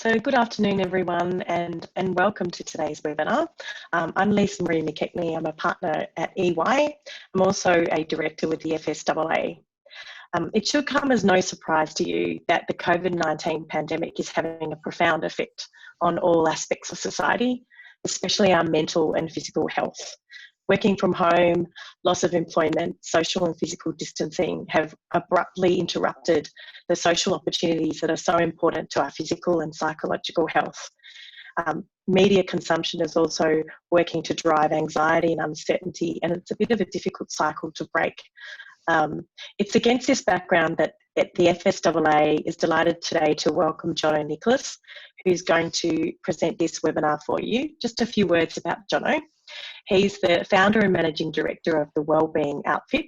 So good afternoon, everyone, and welcome to today's webinar. I'm Lisa Marie McKechnie. I'm a partner at EY. I'm also a director with the FSAA. It should come as no surprise to you that the COVID-19 pandemic is having a profound effect on all aspects of society, especially our mental and physical health. Working from home, loss of employment, social and physical distancing have abruptly interrupted the social opportunities that are so important to our physical and psychological health. Media consumption is also working to drive anxiety and uncertainty, and it's a bit of a difficult cycle to break. It's against this background that the FSAA is delighted today to welcome Jono Nicholas, who's going to present this webinar for you. Just a few words about Jono. He's the founder and managing director of the Wellbeing outfit.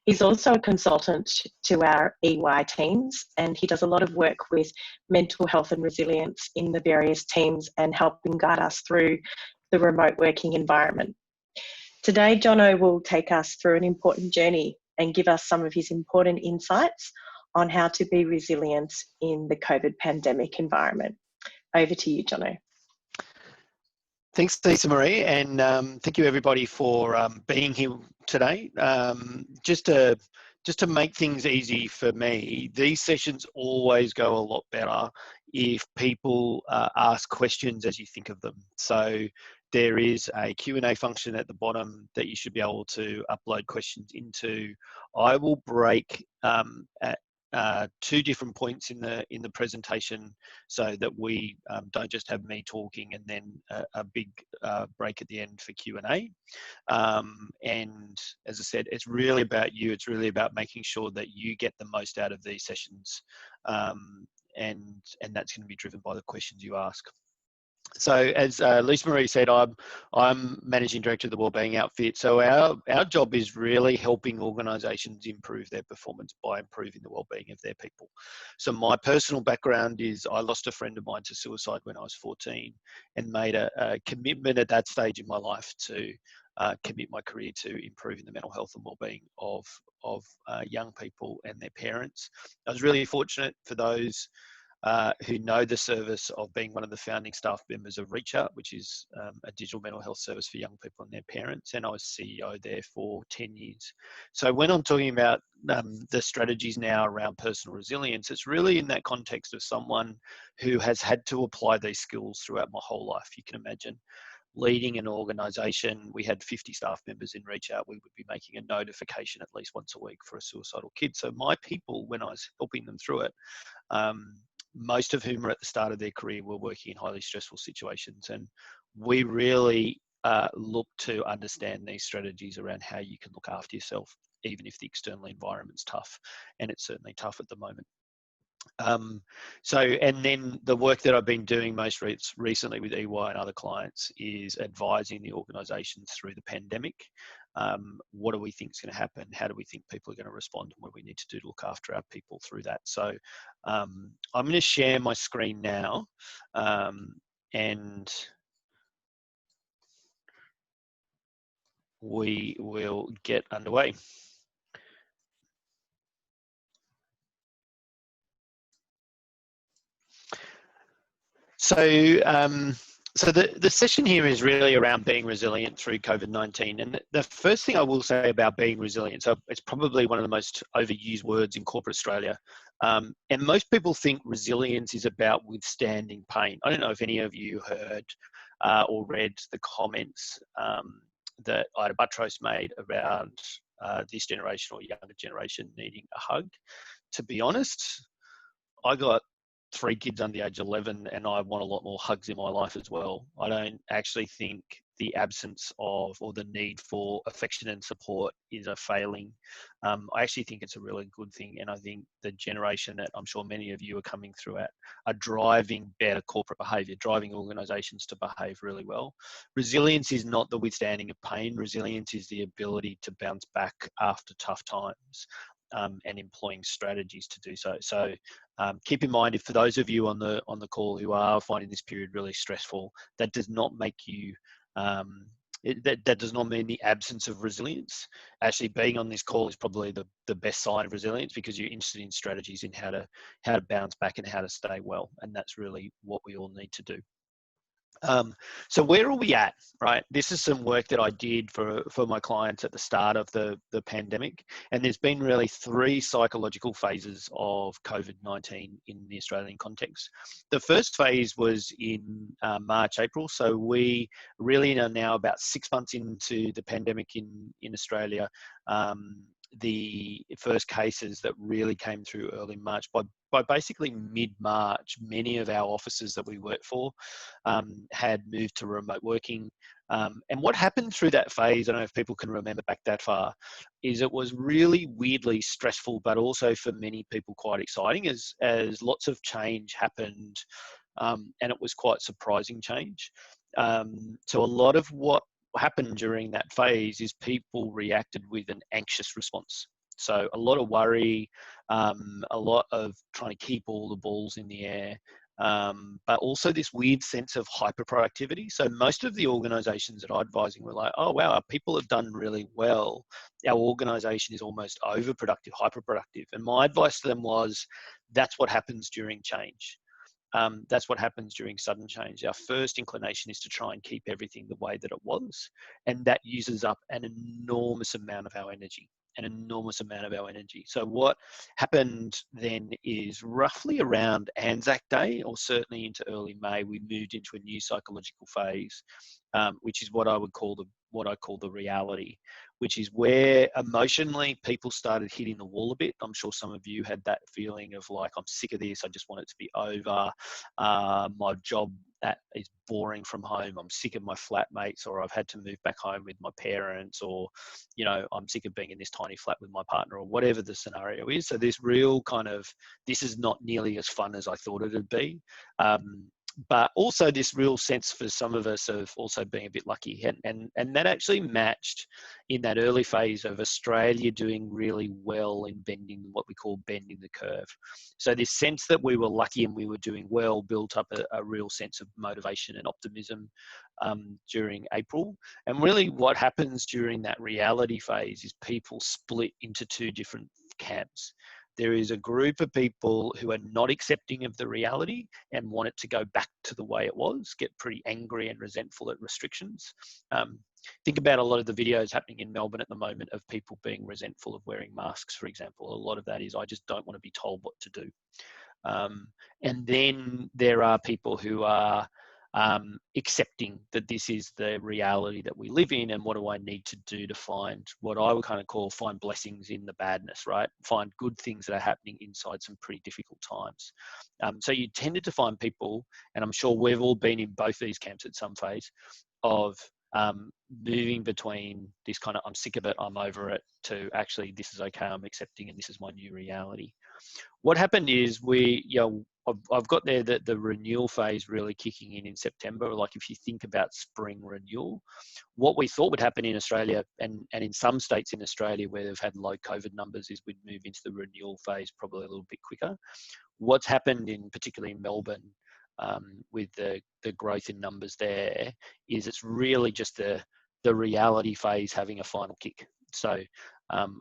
He's also a consultant to our EY teams, and he does a lot of work with mental health and resilience in the various teams and helping guide us through the remote working environment. Today, Jono will take us through an important journey and give us some of his important insights on how to be resilient in the COVID pandemic environment. Over to you, Jono. Thanks, Lisa Marie, and thank you everybody for being here today. Just to make things easy for me, these sessions always go a lot better if people ask questions as you think of them. So there is a Q&A function at the bottom that you should be able to upload questions into. I will break at two different points in the presentation so that we don't just have me talking and then a big break at the end for Q&A. And as I said, it's really about you. It's really about making sure that you get the most out of these sessions, and that's going to be driven by the questions you ask. So as Lisa Marie said, I'm managing director of the Wellbeing outfit. So our job is really helping organisations improve their performance by improving the wellbeing of their people. So my personal background is I lost a friend of mine to suicide when I was 14 and made a commitment at that stage in my life to commit my career to improving the mental health and wellbeing of young people and their parents. I was really fortunate for those who know the service of being one of the founding staff members of Reach Out, which is a digital mental health service for young people and their parents, and I was CEO there for 10 years. So when I'm talking about the strategies now around personal resilience, it's really in that context of someone who has had to apply these skills throughout my whole life. You can imagine leading an organisation. We had 50 staff members in Reach Out. We would be making a notification at least once a week for a suicidal kid. So my people, when I was helping them through it, most of whom are at the start of their career were working in highly stressful situations. And we really look to understand these strategies around how you can look after yourself, even if the external environment's tough. And it's certainly tough at the moment. And then the work that I've been doing most recently with EY and other clients is advising the organisations through the pandemic. What do we think is going to happen? How do we think people are going to respond? And what do we need to do to look after our people through that? So I'm going to share my screen now, and we will get underway. So the session here is really around being resilient through COVID-19. And the first thing I will say about being resilient, so it's probably one of the most overused words in corporate Australia. And most people think resilience is about withstanding pain. I don't know if any of you heard or read the comments that Ida Buttrose made around this generation or younger generation needing a hug. To be honest, I got 3 kids under the age of 11 and I want a lot more hugs in my life as well. I don't actually think the absence of or the need for affection and support is a failing. I actually think it's a really good thing, and I think the generation that I'm sure many of you are coming through at are driving better corporate behaviour, driving organisations to behave really well. Resilience is not the withstanding of pain. Resilience is the ability to bounce back after tough times. And employing strategies to do so. So keep in mind, if for those of you on the call who are finding this period really stressful, that does not make you that does not mean the absence of resilience. Actually, being on this call is probably the best sign of resilience, because you're interested in strategies in how to bounce back and how to stay well, and that's really what we all need to do. So where are we at, right? This is some work that I did for my clients at the start of the pandemic. And there's been really 3 psychological phases of COVID-19 in the Australian context. The first phase was in March, April. So we really are now about 6 months into the pandemic in Australia. The first cases that really came through early March. By basically mid-March, many of our offices that we work for had moved to remote working. And what happened through that phase, I don't know if people can remember back that far, is it was really weirdly stressful, but also for many people quite exciting, as lots of change happened, and it was quite surprising change. So a lot of what happened during that phase is people reacted with an anxious response. So a lot of worry, a lot of trying to keep all the balls in the air, but also this weird sense of hyperproductivity. So most of the organizations that I'm advising were like, oh, wow, people have done really well. Our organization is almost overproductive, hyperproductive. And my advice to them was, that's what happens during change. That's what happens during sudden change. Our first inclination is to try and keep everything the way that it was, and that uses up an enormous amount of our energy. So what happened then is, roughly around Anzac Day, or certainly into early May, we moved into a new psychological phase, which is what I call the reality, which is where emotionally people started hitting the wall a bit. I'm sure some of you had that feeling of like, I'm sick of this, I just want it to be over. My job that is boring from home, I'm sick of my flatmates, or I've had to move back home with my parents, or, you know, I'm sick of being in this tiny flat with my partner, or whatever the scenario is. So this real kind of, this is not nearly as fun as I thought it'd be. But also this real sense for some of us of also being a bit lucky. And that actually matched in that early phase of Australia doing really well in bending, what we call bending the curve. So this sense that we were lucky and we were doing well built up a real sense of motivation and optimism during April. And really what happens during that reality phase is people split into 2 different camps. There is a group of people who are not accepting of the reality and want it to go back to the way it was, get pretty angry and resentful at restrictions. Think about a lot of the videos happening in Melbourne at the moment of people being resentful of wearing masks, for example. A lot of that is, I just don't want to be told what to do. And then there are people who are accepting that this is the reality that we live in, and what do I need to do to find what I would kind of call find blessings in the badness, right? Find good things that are happening inside some pretty difficult times. So you tended to find people, and I'm sure we've all been in both these camps at some phase, of moving between this kind of, I'm sick of it, I'm over it, to actually, this is okay, I'm accepting, and this is my new reality. What happened is I've got there that the renewal phase really kicking in September. Like if you think about spring renewal, what we thought would happen in Australia and in some states in Australia where they've had low COVID numbers is we'd move into the renewal phase probably a little bit quicker. What's happened particularly in Melbourne with the growth in numbers there is it's really just the reality phase having a final kick. So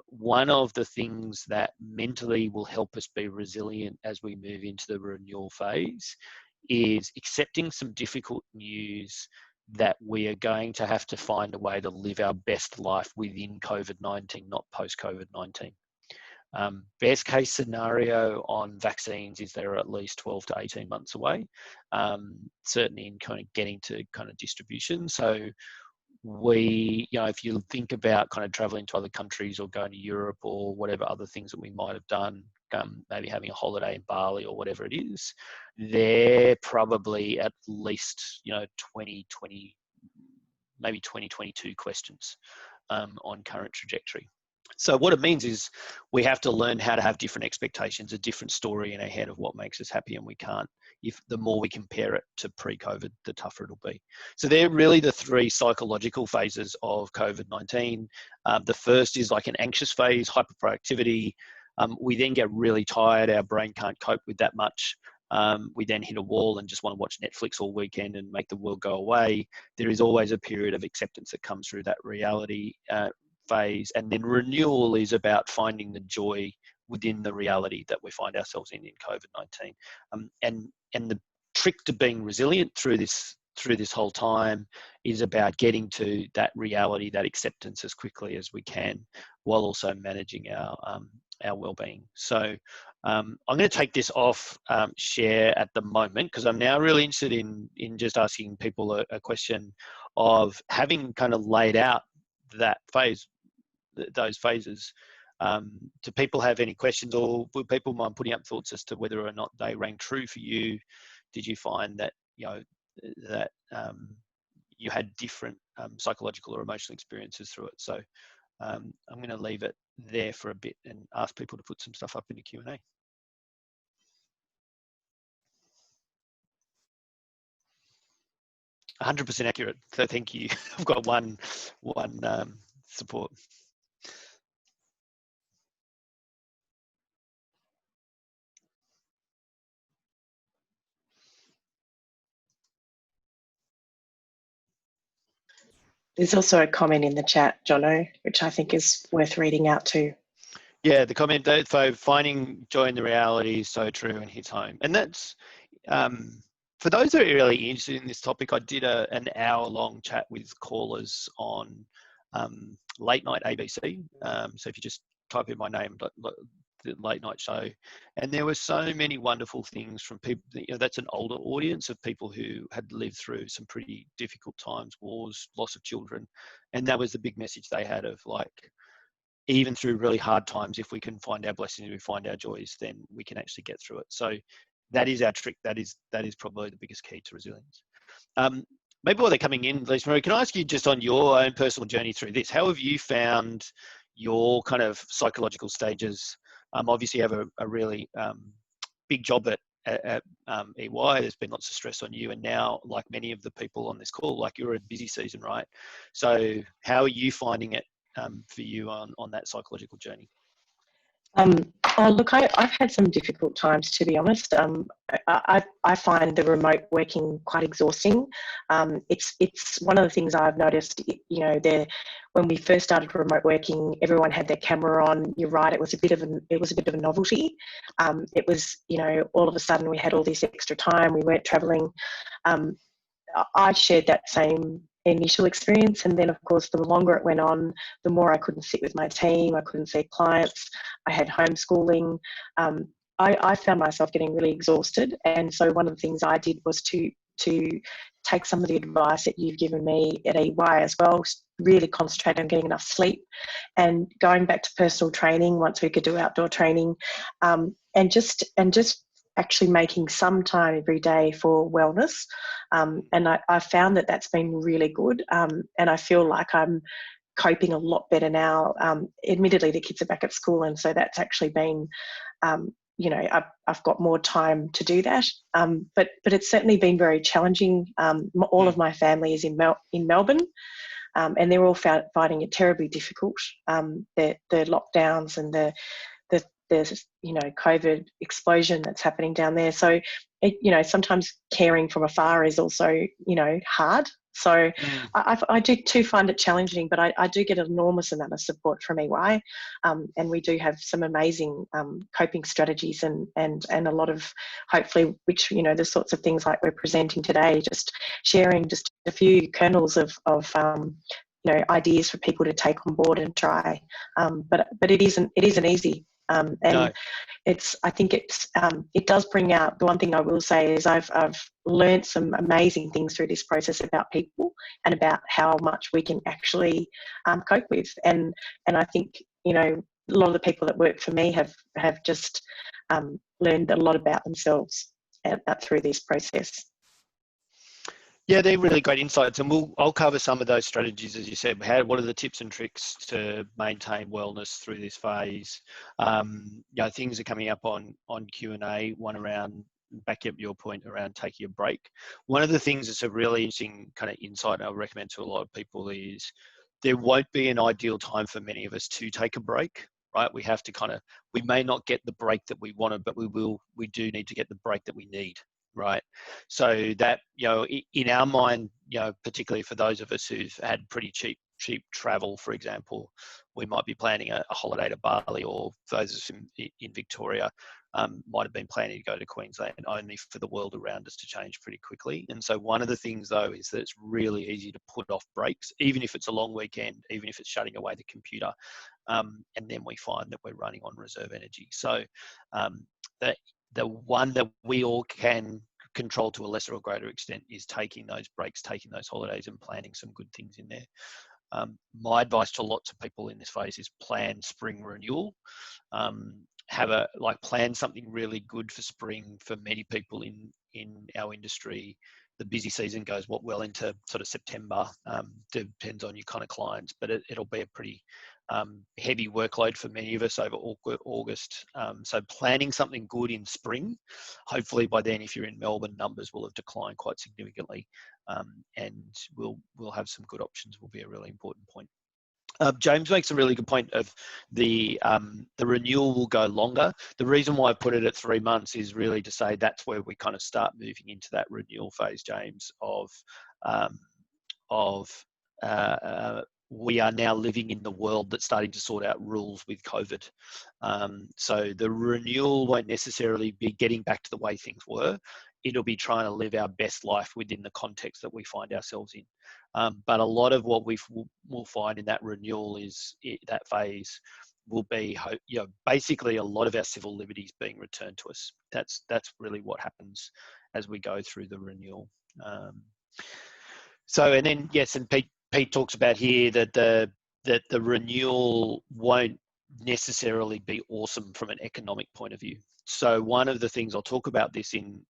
one of the things that mentally will help us be resilient as we move into the renewal phase is accepting some difficult news that we are going to have to find a way to live our best life within COVID-19, not post-COVID-19. Best case scenario on vaccines is they're at least 12 to 18 months away, certainly in kind of getting to kind of distribution. So if you think about kind of traveling to other countries or going to Europe or whatever other things that we might have done, maybe having a holiday in Bali or whatever it is, they're probably at least, 2020, maybe 2022 questions on current trajectory. So what it means is we have to learn how to have different expectations, a different story in our head of what makes us happy, and we can't. If the more we compare it to pre-COVID, the tougher it'll be. So they're really the 3 psychological phases of COVID-19. The first is like an anxious phase, hyperproductivity. We then get really tired. Our brain can't cope with that much. we then hit a wall and just want to watch Netflix all weekend and make the world go away. There is always a period of acceptance that comes through that reality phase. And then renewal is about finding the joy within the reality that we find ourselves in COVID-19. And the trick to being resilient through this whole time is about getting to that reality, that acceptance as quickly as we can, while also managing our well-being. So I'm going to take this off share at the moment, because I'm now really interested in just asking people a question of, having kind of laid out that phase, those phases. Do people have any questions, or would people mind putting up thoughts as to whether or not they rang true for you? Did you find that that you had different psychological or emotional experiences through it? So I'm going to leave it there for a bit and ask people to put some stuff up in the Q&A. 100% accurate. So thank you. I've got one support. There's also a comment in the chat, Jono, which I think is worth reading out too. Yeah, the comment, so finding joy in the reality is so true and hits home. And that's, for those that are really interested in this topic, I did an hour-long chat with callers on Late Night ABC. So if you just type in my name, the Late Night Show, and there were so many wonderful things from people. That's an older audience of people who had lived through some pretty difficult times, wars, loss of children, and that was the big message they had of, like, even through really hard times, if we can find our blessings, we find our joys, then we can actually get through it. So that is our trick. That is probably the biggest key to resilience. Maybe while they're coming in, Lisa Marie, can I ask you, just on your own personal journey through this, how have you found your kind of psychological stages? Obviously you have a really big job at EY. There's been lots of stress on you, and now, like many of the people on this call, like, you're in busy season, right? So how are you finding it for you on that psychological journey? Look, I've had some difficult times, to be honest. I find the remote working quite exhausting. It's one of the things I've noticed. When we first started remote working, everyone had their camera on. You're right; it was a bit of a novelty. It was, all of a sudden we had all this extra time. We weren't travelling. I shared that same initial experience, and then of course the longer it went on, the more I couldn't sit with my team, I couldn't see clients, I had homeschooling. I found myself getting really exhausted, and so one of the things I did was to take some of the advice that you've given me at EY as well, really concentrate on getting enough sleep and going back to personal training once we could do outdoor training, and just actually making some time every day for wellness. And I found that that's been really good. And I feel like I'm coping a lot better now. Admittedly, the kids are back at school, and so that's actually been, I've got more time to do that. But it's certainly been very challenging. All of my family is in Melbourne, and they're all finding it terribly difficult. The lockdowns and the COVID explosion that's happening down there. So, sometimes caring from afar is also, hard. So I do too find it challenging, but I do get an enormous amount of support from EY, and we do have some amazing coping strategies and a lot of, hopefully, which, the sorts of things like we're presenting today, just sharing just a few kernels of ideas for people to take on board and try. But it isn't easy. And no. I think it does bring out, the one thing I will say is I've learned some amazing things through this process about people and about how much we can actually cope with. And I think, a lot of the people that work for me have just learned a lot about themselves through this process. Yeah, they're really great insights, and I'll cover some of those strategies, as you said. What are the tips and tricks to maintain wellness through this phase? Things are coming up on Q&A, one around, back up your point around taking a break. One of the things that's a really interesting kind of insight I'll recommend to a lot of people is there won't be an ideal time for many of us to take a break. right? We have to we may not get the break that we wanted, but we do need to get the break that we need, right? So that, in our mind, particularly for those of us who've had pretty cheap travel, for example, we might be planning a holiday to Bali, or those of us in Victoria might have been planning to go to Queensland, only for the world around us to change pretty quickly. And so one of the things, though, is that it's really easy to put off breaks, even if it's a long weekend, even if it's shutting away the computer, and then we find that we're running on reserve energy. So the one that we all can control to a lesser or greater extent is taking those breaks, taking those holidays, and planning some good things in there. My advice to lots of people in this phase is plan spring renewal. Plan something really good for spring. For many people in our industry, the busy season goes well into sort of September. Depends on your kind of clients, but it'll be a pretty heavy workload for many of us over August. So planning something good in spring. Hopefully by then, if you're in Melbourne, numbers will have declined quite significantly, and we'll have some good options. Will be a really important point. James makes a really good point of the renewal will go longer. The reason why I put it at 3 months is really to say that's where we kind of start moving into that renewal phase, James, we are now living in the world that's starting to sort out rules with COVID. So the renewal won't necessarily be getting back to the way things were. It'll be trying to live our best life within the context that we find ourselves in. But a lot of what we'll find in that renewal that phase will be, basically a lot of our civil liberties being returned to us. That's really what happens as we go through the renewal. And then yes, and Pete talks about here that the renewal won't necessarily be awesome from an economic point of view. So one of the things, I'll talk about this in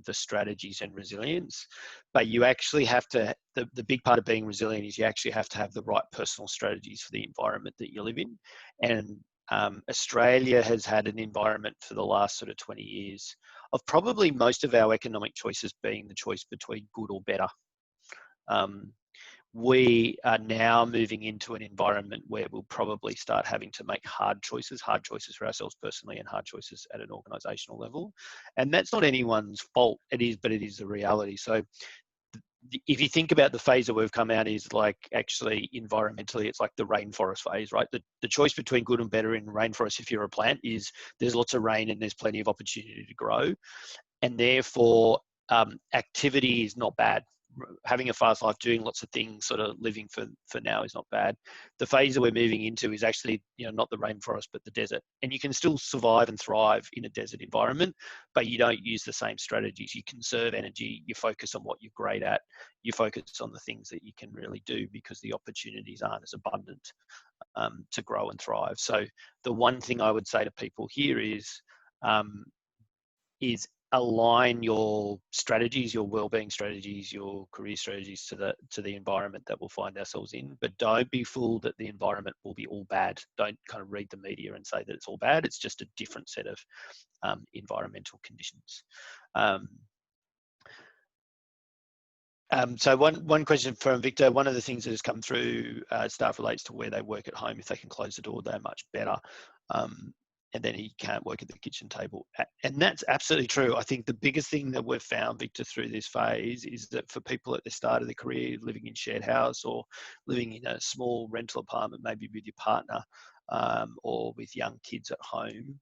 the strategies and resilience, but you actually have to, the big part of being resilient is you actually have to have the right personal strategies for the environment that you live in. And Australia has had an environment for the last sort of 20 years of probably most of our economic choices being the choice between good or better. We are now moving into an environment where we'll probably start having to make hard choices for ourselves personally, and hard choices at an organisational level. And that's not anyone's fault. It is the reality. So if you think about the phase that we've come out is like, actually environmentally, it's like the rainforest phase, right? The choice between good and better in rainforest, if you're a plant, is there's lots of rain and there's plenty of opportunity to grow. And therefore, activity is not bad. Having a fast life, doing lots of things, sort of living for now is not bad. The phase that we're moving into is actually, not the rainforest, but the desert. And you can still survive and thrive in a desert environment, but you don't use the same strategies. You conserve energy, you focus on what you're great at, you focus on the things that you can really do, because the opportunities aren't as abundant to grow and thrive. So the one thing I would say to people here is align your strategies, your wellbeing strategies, your career strategies to the environment that we'll find ourselves in. But don't be fooled that the environment will be all bad. Don't kind of read the media and say that it's all bad. It's just a different set of environmental conditions. So one question from Victor. One of the things that has come through, staff relates to where they work at home. If they can close the door, they're much better. And then he can't work at the kitchen table. And that's absolutely true. I think the biggest thing that we've found, Victor, through this phase is that for people at the start of their career, living in shared house or living in a small rental apartment, maybe with your partner or with young kids at home,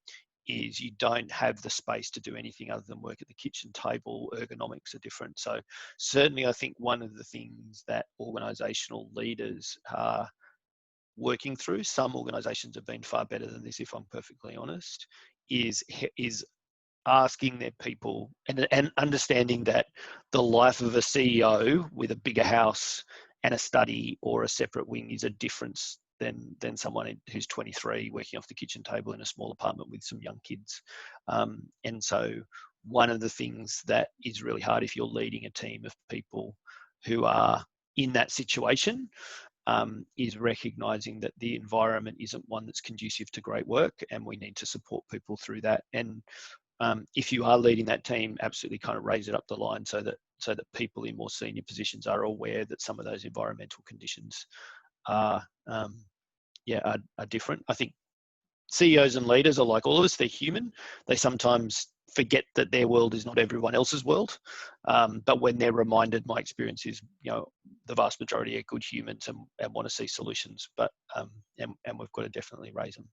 is you don't have the space to do anything other than work at the kitchen table. Ergonomics are different. So certainly I think one of the things that organisational leaders are working through, some organisations have been far better than this, if I'm perfectly honest, is asking their people and understanding that the life of a CEO with a bigger house and a study or a separate wing is a difference than someone who's 23 working off the kitchen table in a small apartment with some young kids. And so one of the things that is really hard if you're leading a team of people who are in that situation is recognising that the environment isn't one that's conducive to great work, and we need to support people through that. And if you are leading that team, absolutely kind of raise it up the line so that people in more senior positions are aware that some of those environmental conditions are different. I think CEOs and leaders are like all of us. They're human. They sometimes forget that their world is not everyone else's world. But when they're reminded, my experience is, the vast majority are good humans and want to see solutions. But and we've got to definitely raise them.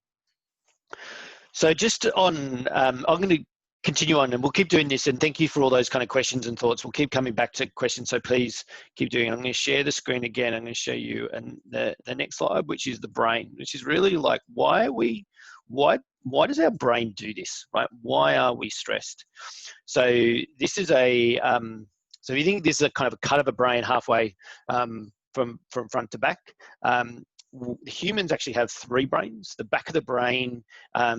So just on, I'm going to continue on, and we'll keep doing this. And thank you for all those kind of questions and thoughts. We'll keep coming back to questions, so please keep doing it. I'm going to share the screen again. I'm going to show you the next slide, which is the brain, which is really like why does our brain do this, right? Why are we stressed? So this is a so if you think this is a kind of a cut of a brain halfway from front to back. Humans actually have 3 brains. The back of the brain,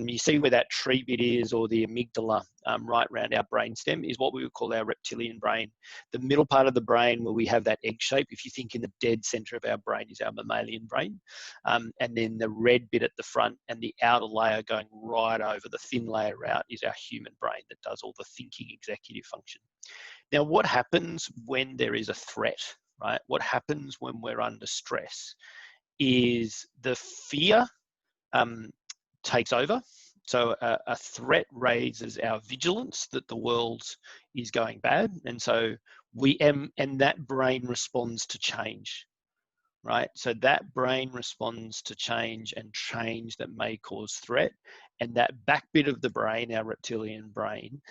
you see where that tree bit is, or the amygdala, right around our brainstem, is what we would call our reptilian brain. The middle part of the brain, where we have that egg shape, if you think in the dead center of our brain, is our mammalian brain. And then the red bit at the front and the outer layer going right over the thin layer out is our human brain that does all the thinking executive function. Now, what happens when there is a threat, right? What happens when we're under stress is the fear takes over. So a threat raises our vigilance that the world is going bad. And so and that brain responds to change, right? So that brain responds to change, and change that may cause threat. And that back bit of the brain, our reptilian brain,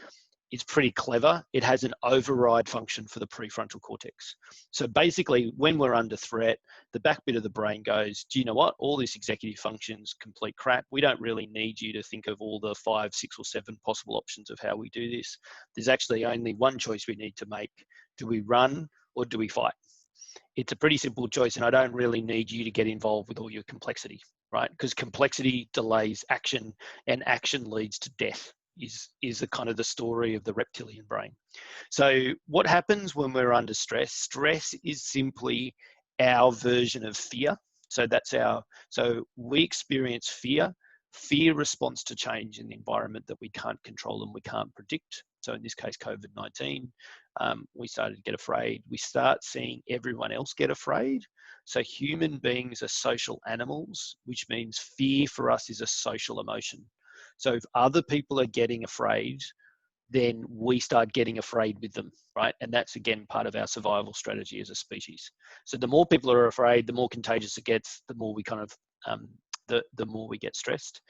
is pretty clever. It has an override function for the prefrontal cortex. So basically, when we're under threat, the back bit of the brain goes, do you know what? All this executive function's complete crap. We don't really need you to think of all the 5, 6, or 7 possible options of how we do this. There's actually only one choice we need to make. Do we run or do we fight? It's a pretty simple choice, and I don't really need you to get involved with all your complexity, right? Because complexity delays action, and action leads to death. Is the kind of the story of the reptilian brain. So what happens when we're under stress? Stress is simply our version of fear. So so we experience fear. Fear responds to change in the environment that we can't control and we can't predict. So in this case, COVID-19, we started to get afraid. We start seeing everyone else get afraid. So human beings are social animals, which means fear for us is a social emotion. So if other people are getting afraid, then we start getting afraid with them, right? And that's, again, part of our survival strategy as a species. So the more people are afraid, the more contagious it gets, the more we kind of, the more we get stressed.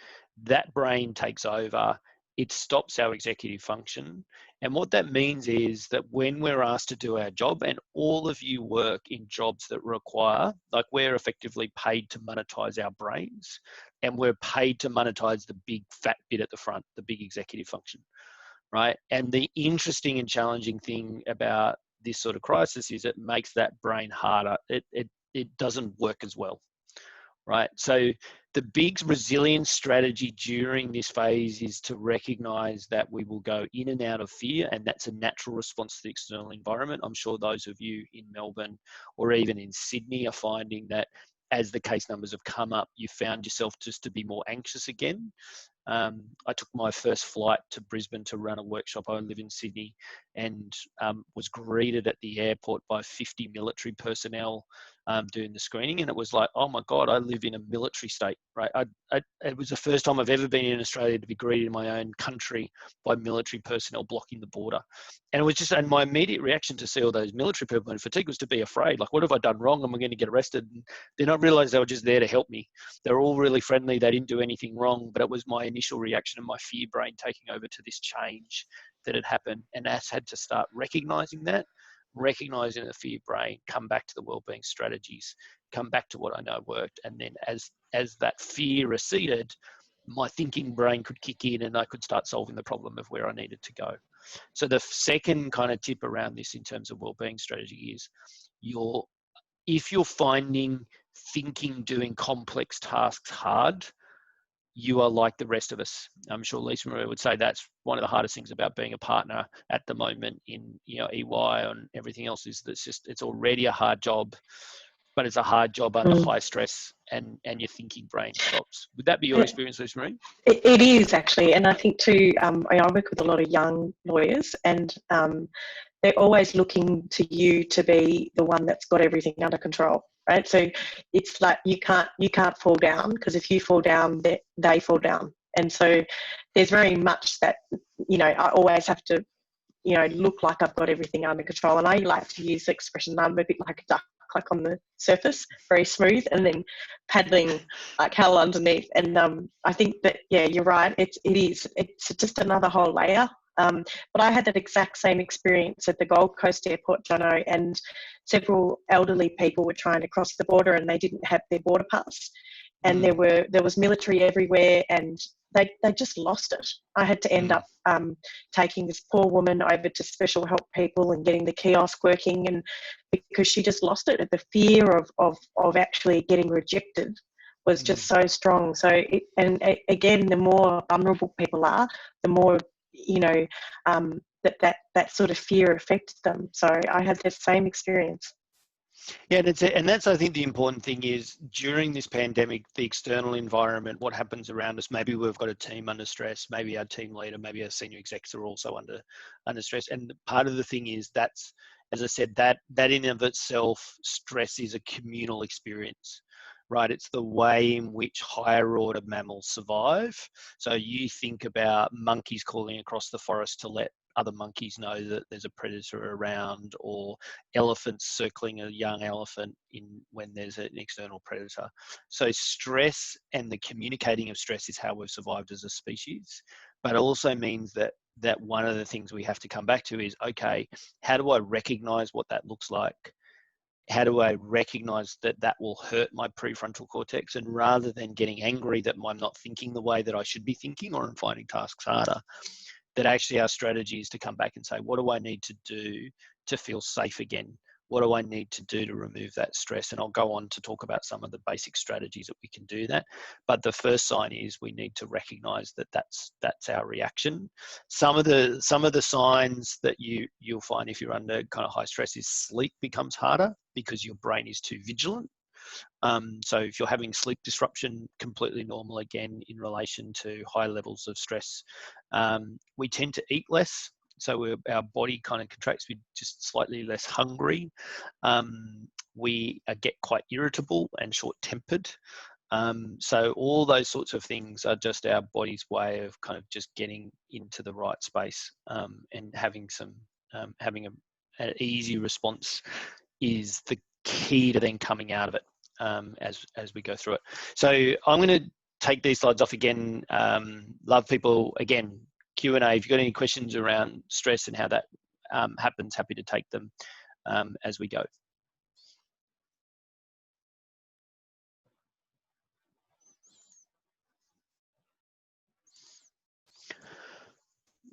That brain takes over. It stops our executive function. And what that means is that when we're asked to do our job, and all of you work in jobs that require, like we're effectively paid to monetize our brains, and we're paid to monetize the big fat bit at the front, the big executive function, right? And the interesting and challenging thing about this sort of crisis is it makes that brain harder. It doesn't work as well, right? So the big resilience strategy during this phase is to recognize that we will go in and out of fear, and that's a natural response to the external environment. I'm sure those of you in Melbourne or even in Sydney are finding that as the case numbers have come up, you found yourself just to be more anxious again. I took my first flight to Brisbane to run a workshop. I live in Sydney, and was greeted at the airport by 50 military personnel doing the screening. And it was like, oh my God, I live in a military state, right? It was the first time I've ever been in Australia to be greeted in my own country by military personnel blocking the border. And it was just, and my immediate reaction to see all those military people in fatigue was to be afraid. Like, what have I done wrong? Am I going to get arrested? And then I realized they were just there to help me. They were all really friendly. They didn't do anything wrong, but it was my initial reaction and my fear brain taking over to this change that had happened. And I had to start recognizing that, recognizing the fear brain, come back to the wellbeing strategies, come back to what I know worked. And then as that fear receded, my thinking brain could kick in and I could start solving the problem of where I needed to go. So the second kind of tip around this in terms of wellbeing strategy is if you're finding thinking, doing complex tasks hard, you are like the rest of us. I'm sure Lisa Marie would say that's one of the hardest things about being a partner at the moment in EY and everything else is that it's already a hard job, but it's a hard job under high stress and your thinking brain stops. Would that be your experience, Lisa Marie? It is actually, and I think too, I work with a lot of young lawyers, and they're always looking to you to be the one that's got everything under control, right? So it's like you can't fall down, because if you fall down, they fall down. And so there's very much that, I always have to, look like I've got everything under control. And I like to use the expression, I'm a bit like a duck, like on the surface, very smooth, and then paddling like hell underneath. And I think that, yeah, you're right. It's just another whole layer. But I had that exact same experience at the Gold Coast airport, Jono, and several elderly people were trying to cross the border and they didn't have their border pass. And there was military everywhere, and they just lost it. I had to end up taking this poor woman over to special help people and getting the kiosk working, and because she just lost it. The fear of actually getting rejected was just so strong. So again, the more vulnerable people are, the more that sort of fear affects them. So I had the same experience. Yeah, and that's I think the important thing is during this pandemic, the external environment, what happens around us. Maybe we've got a team under stress. Maybe our team leader, maybe our senior execs are also under stress. And part of the thing is that's, as I said, that in and of itself, stress is a communal experience, right? It's the way in which higher order mammals survive. So you think about monkeys calling across the forest to let other monkeys know that there's a predator around, or elephants circling a young elephant when there's an external predator. So stress and the communicating of stress is how we've survived as a species, but it also means that one of the things we have to come back to is, okay, how do I recognize what that looks like? How do I recognize that will hurt my prefrontal cortex? And rather than getting angry that I'm not thinking the way that I should be thinking, or I'm finding tasks harder, that actually our strategy is to come back and say, what do I need to do to feel safe again? What do I need to do to remove that stress? And I'll go on to talk about some of the basic strategies that we can do that. But the first sign is we need to recognize that that's our reaction. Some of the signs that you'll find if you're under kind of high stress is sleep becomes harder because your brain is too vigilant. So if you're having sleep disruption, completely normal again in relation to high levels of stress. We tend to eat less, so our body kind of contracts. We're just slightly less hungry. We get quite irritable and short-tempered. So all those sorts of things are just our body's way of kind of just getting into the right space, and having an easy response is the key to then coming out of it. As we go through it. So I'm going to take these slides off again. Love people, again, Q&A. If you've got any questions around stress and how that happens, happy to take them as we go.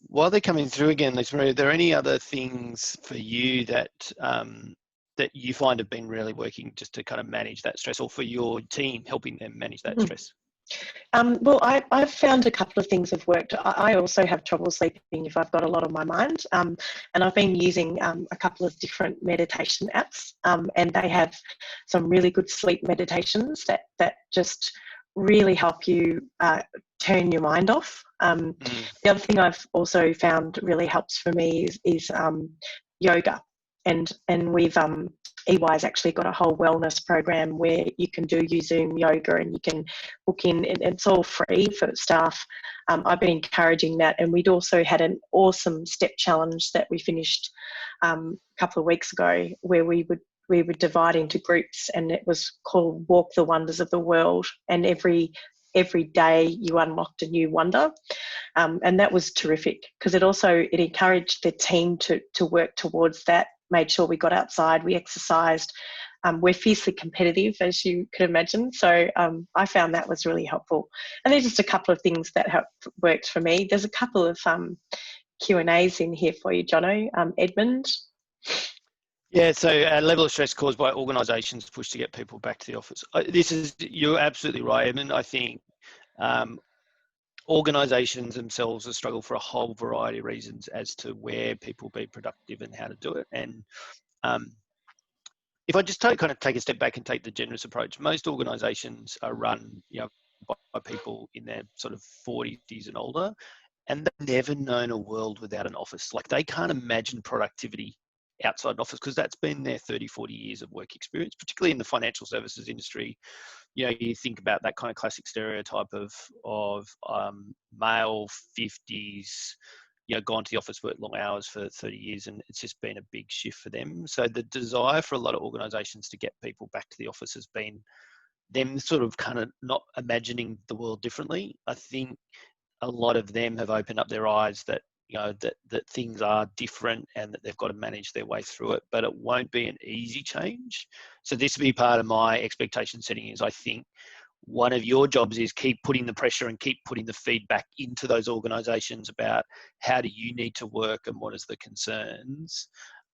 While they're coming through again, Lisa Marie, are there any other things for you that that you find have been really working just to kind of manage that stress, or for your team, helping them manage that stress? Well, I've found a couple of things have worked. I also have trouble sleeping if I've got a lot on my mind. And I've been using a couple of different meditation apps, and they have some really good sleep meditations that just really help you turn your mind off. The other thing I've also found really helps for me is yoga. And we've EY's actually got a whole wellness program where you can do Zoom yoga and you can book in, and it's all free for staff. I've been encouraging that, and we'd also had an awesome step challenge that we finished a couple of weeks ago, where we would divide into groups, and it was called Walk the Wonders of the World, and every day you unlocked a new wonder. And that was terrific, because it encouraged the team to work towards that, made sure we got outside, we exercised. We're fiercely competitive, as you can imagine. So I found that was really helpful. And there's just a couple of things that have worked for me. There's a couple of Q&As in here for you, Jono. Edmund? Yeah, so a level of stress caused by organisations push to get people back to the office. You're absolutely right, Edmund. I think organisations themselves have struggled for a whole variety of reasons as to where people be productive and how to do it. And if I just take a step back and take the generous approach, most organisations are run, by people in their sort of 40s and older, and they've never known a world without an office. Like, they can't imagine productivity outside an office, because that's been their 30, 40 years of work experience, particularly in the financial services industry. You know, you think about that kind of classic stereotype of male 50s, you know, gone to the office, worked long hours for 30 years, and it's just been a big shift for them. So the desire for a lot of organisations to get people back to the office has been them sort of kind of not imagining the world differently. I think a lot of them have opened up their eyes that, you know, that things are different and that they've got to manage their way through it, but it won't be an easy change. So this will be part of my expectation setting. Is I think one of your jobs is keep putting the pressure and keep putting the feedback into those organisations about how do you need to work and what is the concerns.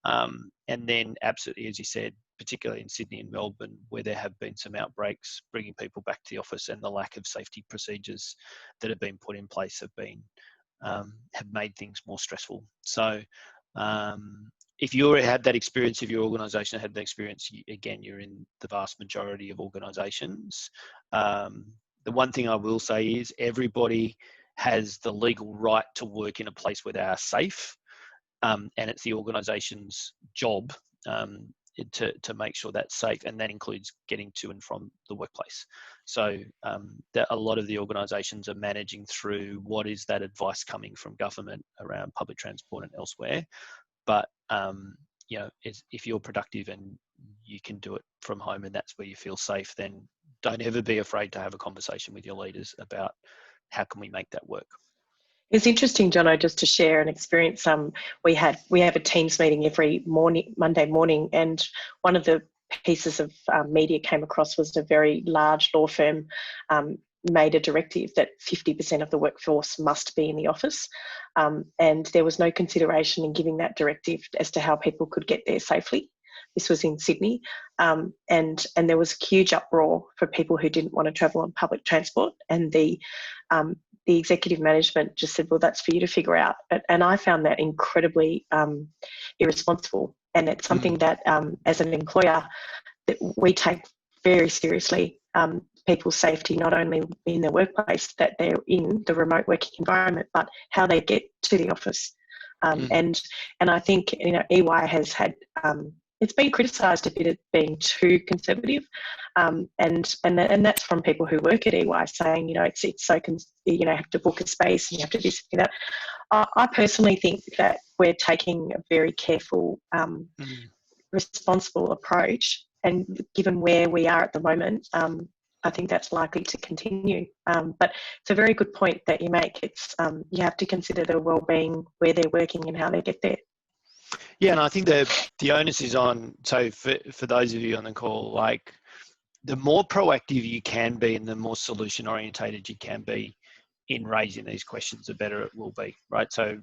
And then absolutely, as you said, particularly in Sydney and Melbourne, where there have been some outbreaks, bringing people back to the office and the lack of safety procedures that have been put in place have made things more stressful. So if you already had that experience, if your organisation had that experience, again, you're in the vast majority of organisations. The one thing I will say is everybody has the legal right to work in a place where they are safe, and it's the organisation's job to make sure that's safe, and that includes getting to and from the workplace. So a lot of the organisations are managing through what is that advice coming from government around public transport and elsewhere. But you know, if you're productive and you can do it from home and that's where you feel safe, then don't ever be afraid to have a conversation with your leaders about how can we make that work. It's interesting, Jono, just to share an experience. We have a Teams meeting every morning, Monday morning, and one of the pieces of media came across was a very large law firm made a directive that 50% of the workforce must be in the office, and there was no consideration in giving that directive as to how people could get there safely. This was in Sydney, and there was a huge uproar for people who didn't want to travel on public transport, and the executive management just said, well, that's for you to figure out. And I found that incredibly irresponsible. And it's something that, as an employer, that we take very seriously, people's safety, not only in their workplace, that they're in the remote working environment, but how they get to the office. And I think, you know, EY has had, it's been criticised a bit of being too conservative, and that's from people who work at EY saying, you know, it's so you know, have to book a space and you have to this and that. I personally think that we're taking a very careful, responsible approach, and given where we are at the moment, I think that's likely to continue. But it's a very good point that you make. It's you have to consider their well-being, where they're working, and how they get there. Yeah, and I think the onus is on, so for those of you on the call, like the more proactive you can be and the more solution orientated you can be in raising these questions, the better it will be, right? So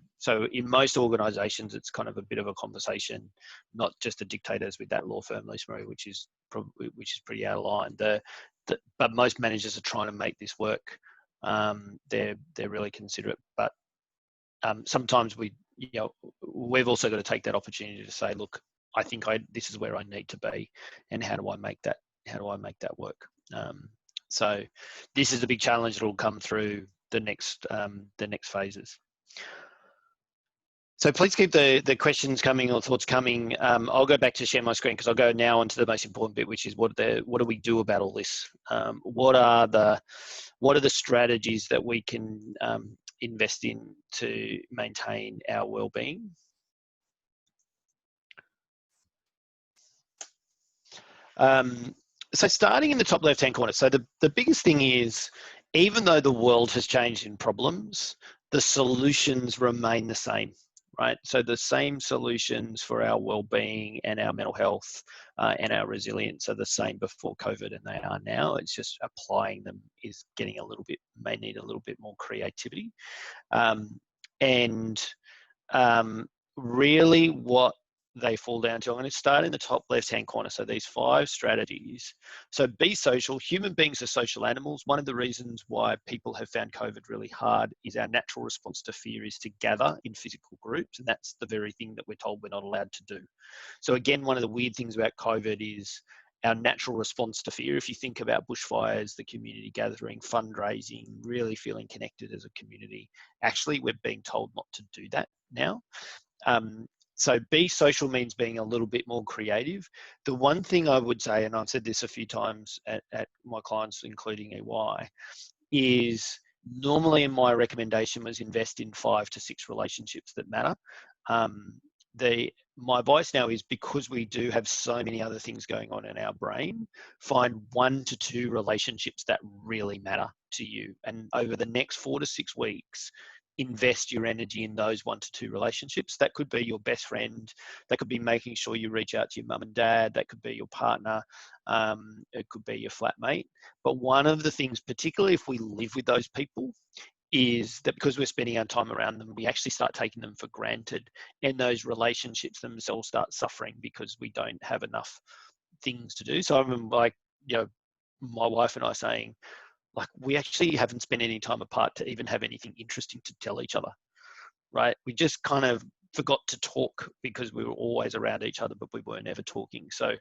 in most organisations, it's kind of a bit of a conversation, not just the dictators with that law firm, Lisa Marie, which is pretty out of line. But most managers are trying to make this work. They're really considerate, but sometimes we've also got to take that opportunity to say, look, I think this is where I need to be, and how do I make that work? So this is a big challenge that will come through the next phases. So please keep the questions coming or thoughts coming. I'll go back to share my screen because I'll go now onto the most important bit, which is what do we do about all this? What are the strategies that we can invest in to maintain our well-being? So starting in the top left-hand corner, so the biggest thing is, even though the world has changed in problems, the solutions remain the same, right? So the same solutions for our well-being and our mental health and our resilience are the same before COVID, and they are now. It's just applying them is getting may need a little bit more creativity. Really what they fall down to, I'm going to start in the top left-hand corner. So these 5 strategies. So be social. Human beings are social animals. One of the reasons why people have found COVID really hard is our natural response to fear is to gather in physical groups. And that's the very thing that we're told we're not allowed to do. So again, one of the weird things about COVID is our natural response to fear. If you think about bushfires, the community gathering, fundraising, really feeling connected as a community, actually we're being told not to do that now. So be social means being a little bit more creative. The one thing I would say, and I've said this a few times at my clients, including EY, is normally my recommendation was invest in 5 to 6 relationships that matter. My advice now is, because we do have so many other things going on in our brain, find 1 to 2 relationships that really matter to you. And over the next 4 to 6 weeks, invest your energy in those 1 to 2 relationships. That could be your best friend. That could be making sure you reach out to your mum and dad. That could be your partner. It could be your flatmate. But one of the things, particularly if we live with those people, is that because we're spending our time around them, we actually start taking them for granted, and those relationships themselves start suffering because we don't have enough things to do. So I remember, like, my wife and I saying, like, we actually haven't spent any time apart to even have anything interesting to tell each other, right? We just kind of forgot to talk because we were always around each other, but we weren't ever talking. So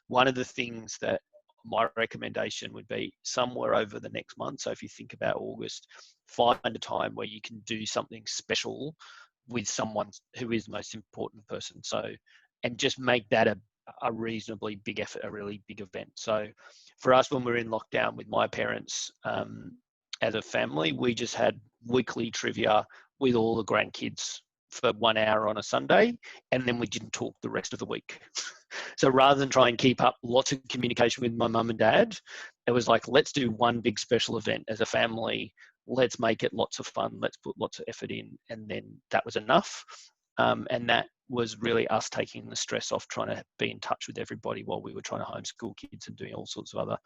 one of the things that my recommendation would be, somewhere over the next month, so if you think about August, find a time where you can do something special with someone who is the most important person. So, and just make that a reasonably big effort, a really big event. So for us, when we were in lockdown with my parents, as a family, we just had weekly trivia with all the grandkids for 1 hour on a Sunday, and then we didn't talk the rest of the week. So rather than try and keep up lots of communication with my mum and dad, it was like, let's do one big special event as a family. Let's make it lots of fun. Let's put lots of effort in. And then that was enough. And that was really us taking the stress off trying to be in touch with everybody while we were trying to homeschool kids and doing all sorts of other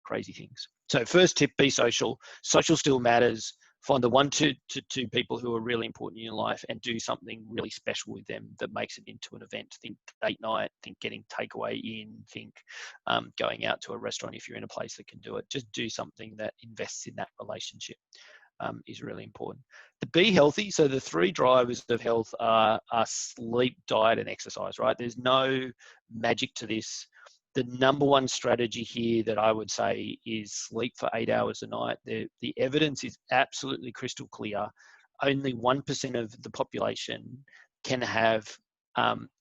crazy things. So first tip, be social. Social still matters. Find the 1 to 2 people who are really important in your life and do something really special with them that makes it into an event. Think date night, think getting takeaway in, think going out to a restaurant if you're in a place that can do it. Just do something that invests in that relationship. Is really important. To be healthy, so the 3 drivers of health are sleep, diet, and exercise, right? There's no magic to this. The number one strategy here that I would say is sleep for 8 hours a night. The evidence is absolutely crystal clear. Only 1% of the population can have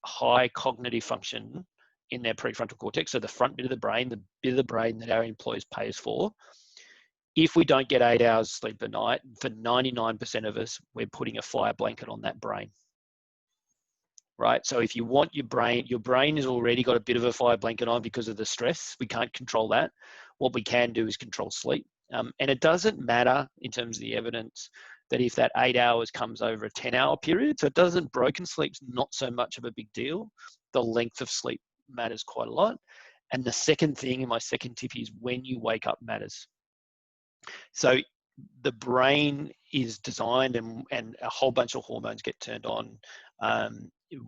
high cognitive function in their prefrontal cortex, so the front bit of the brain, the bit of the brain that our employers pay us for. If we don't get 8 hours sleep a night, for 99% of us, we're putting a fire blanket on that brain. Right? So if you want your brain has already got a bit of a fire blanket on because of the stress. We can't control that. What we can do is control sleep. And it doesn't matter in terms of the evidence that if that 8 hours comes over a 10-hour period, so it doesn't, broken sleep's not so much of a big deal. The length of sleep matters quite a lot. And the second thing, and my second tip, is when you wake up matters. So the brain is designed, and a whole bunch of hormones get turned on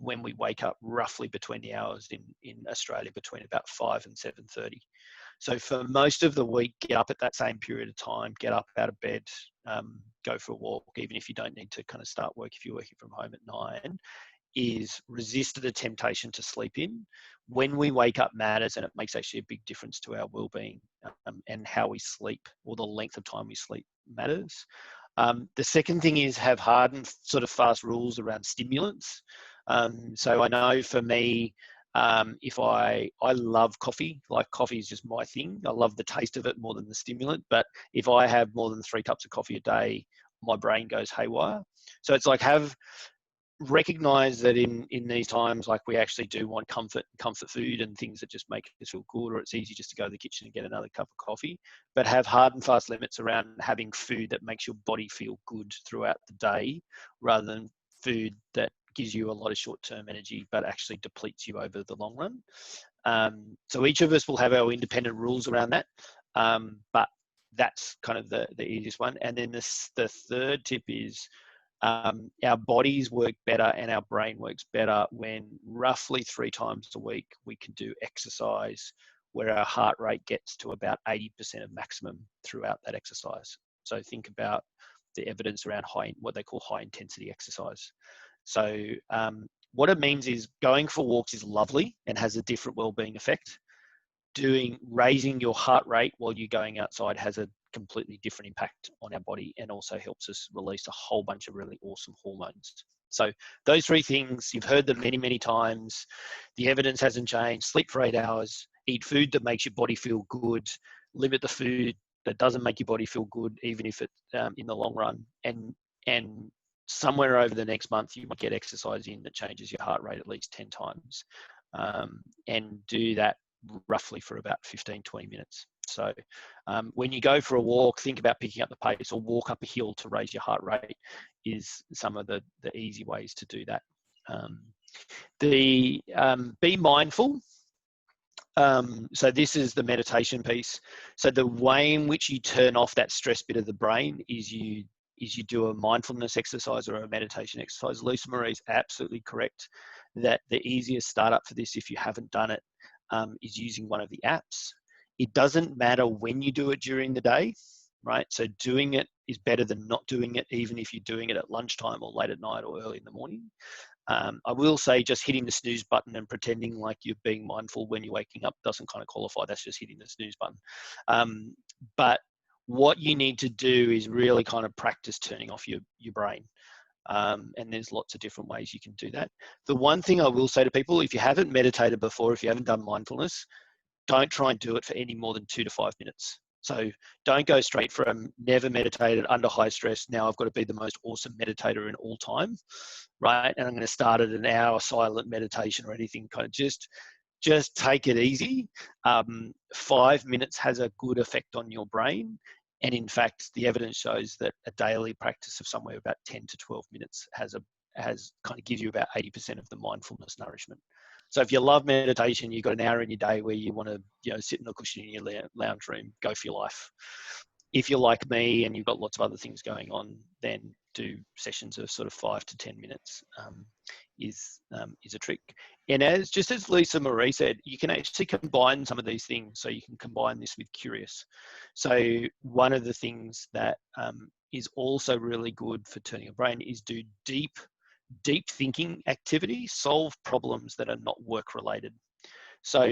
when we wake up, roughly between the hours in Australia between about 5 and 7:30. So for most of the week, get up at that same period of time, get up out of bed, go for a walk, even if you don't need to kind of start work if you're working from home at 9, is resist the temptation to sleep in. When we wake up matters, and it makes actually a big difference to our well-being, and how we sleep, or the length of time we sleep matters. The second thing is have hard and sort of fast rules around stimulants. So I know for me, if I love coffee, like coffee is just my thing. I love the taste of it more than the stimulant. But if I have more than 3 cups of coffee a day, my brain goes haywire. So it's like, recognize that in these times, like, we actually do want comfort food and things that just make us feel good, or it's easy just to go to the kitchen and get another cup of coffee, but have hard and fast limits around having food that makes your body feel good throughout the day, rather than food that gives you a lot of short-term energy but actually depletes you over the long run. So each of us will have our independent rules around that, but that's kind of the easiest one. And then the third tip is, our bodies work better and our brain works better when roughly 3 times a week we can do exercise where our heart rate gets to about 80% of maximum throughout that exercise. So think about the evidence around what they call high intensity exercise. So what it means is, going for walks is lovely and has a different well-being effect. Raising your heart rate while you're going outside has a completely different impact on our body, and also helps us release a whole bunch of really awesome hormones So those three things, you've heard them many, many times. The evidence hasn't changed. Sleep for 8 hours, eat food that makes your body feel good, limit the food that doesn't make your body feel good, even if it in the long run. And somewhere over the next month, you might get exercise in that changes your heart rate at least 10 times. And do that roughly for about 15, 20 minutes. So when you go for a walk, think about picking up the pace, or walk up a hill to raise your heart rate is some of the easy ways to do that. Be mindful. So this is the meditation piece. So the way in which you turn off that stress bit of the brain is you do a mindfulness exercise or a meditation exercise. Lisa Marie's absolutely correct that the easiest startup for this, if you haven't done it, is using one of the apps. It doesn't matter when you do it during the day, right? So doing it is better than not doing it, even if you're doing it at lunchtime or late at night or early in the morning. I will say just hitting the snooze button and pretending like you're being mindful when you're waking up doesn't kind of qualify. That's just hitting the snooze button. But what you need to do is really kind of practice turning off your brain. And there's lots of different ways you can do that. The one thing I will say to people, if you haven't meditated before, if you haven't done mindfulness, don't try and do it for any more than 2 to 5 minutes. So don't go straight from never meditated, under high stress, now I've got to be the most awesome meditator in all time, right? And I'm going to start at an hour silent meditation or anything. Kind of just take it easy. 5 minutes has a good effect on your brain. And in fact, the evidence shows that a daily practice of somewhere about 10 to 12 minutes has kind of gives you about 80% of the mindfulness nourishment. So if you love meditation, you've got an hour in your day where you want to, sit in a cushion in your lounge room, go for your life. If you're like me and you've got lots of other things going on, then do sessions of sort of 5 to 10 minutes is a trick. And as Lisa Marie said, you can actually combine some of these things. So you can combine this with curious. So one of the things that is also really good for turning your brain is do deep thinking activity, solve problems that are not work related. So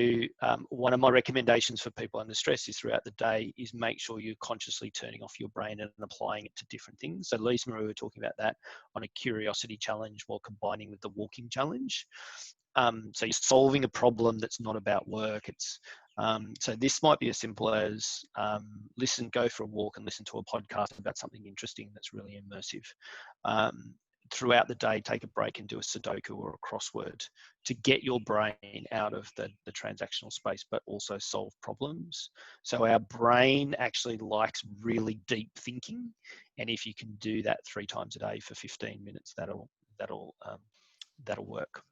one of my recommendations for people under stress is throughout the day is make sure you're consciously turning off your brain and applying it to different things. So Lisa Marie were talking about that on a curiosity challenge while combining with the walking challenge. So you're solving a problem that's not about work. It's so this might be as simple as go for a walk and listen to a podcast about something interesting that's really immersive. Throughout the day, take a break and do a Sudoku or a crossword to get your brain out of the transactional space, but also solve problems. So our brain actually likes really deep thinking. And if you can do that 3 times a day for 15 minutes, that'll work.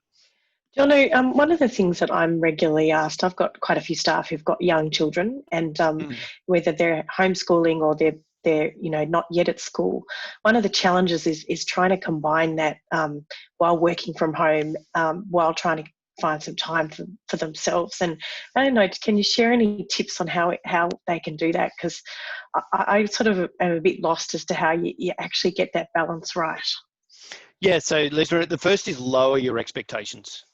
Jono, one of the things that I'm regularly asked, I've got quite a few staff who've got young children, and whether they're homeschooling or they're not yet at school, one of the challenges is trying to combine that while working from home, while trying to find some time for themselves. And I don't know, can you share any tips on how they can do that? Because I sort of am a bit lost as to how you actually get that balance right. Yeah, so Lisa, the first is lower your expectations,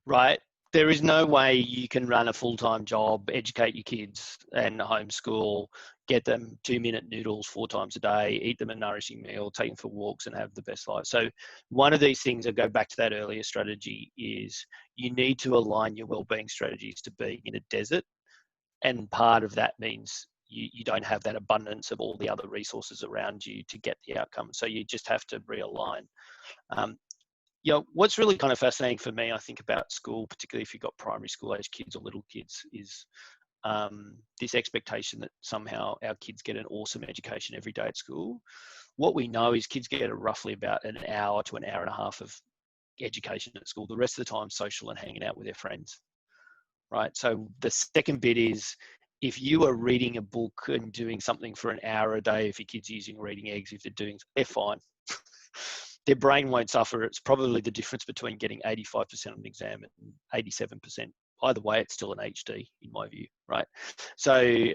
right? There is no way you can run a full-time job, educate your kids and homeschool, get them 2-minute noodles 4 times a day, eat them a nourishing meal, take them for walks and have the best life. So one of these things, I go back to that earlier strategy, is you need to align your wellbeing strategies to being in a desert. And part of that means you don't have that abundance of all the other resources around you to get the outcome. So you just have to realign. What's really kind of fascinating for me, I think, about school, particularly if you've got primary school age kids or little kids, is this expectation that somehow our kids get an awesome education every day at school. What we know is kids get roughly about an hour to an hour and a half of education at school. The rest of the time, social and hanging out with their friends, right? So the second bit is, if you are reading a book and doing something for an hour a day, if your kid's using reading eggs, if they're fine. Their brain won't suffer. It's probably the difference between getting 85% on an exam and 87%. Either way, it's still an HD in my view, right? So,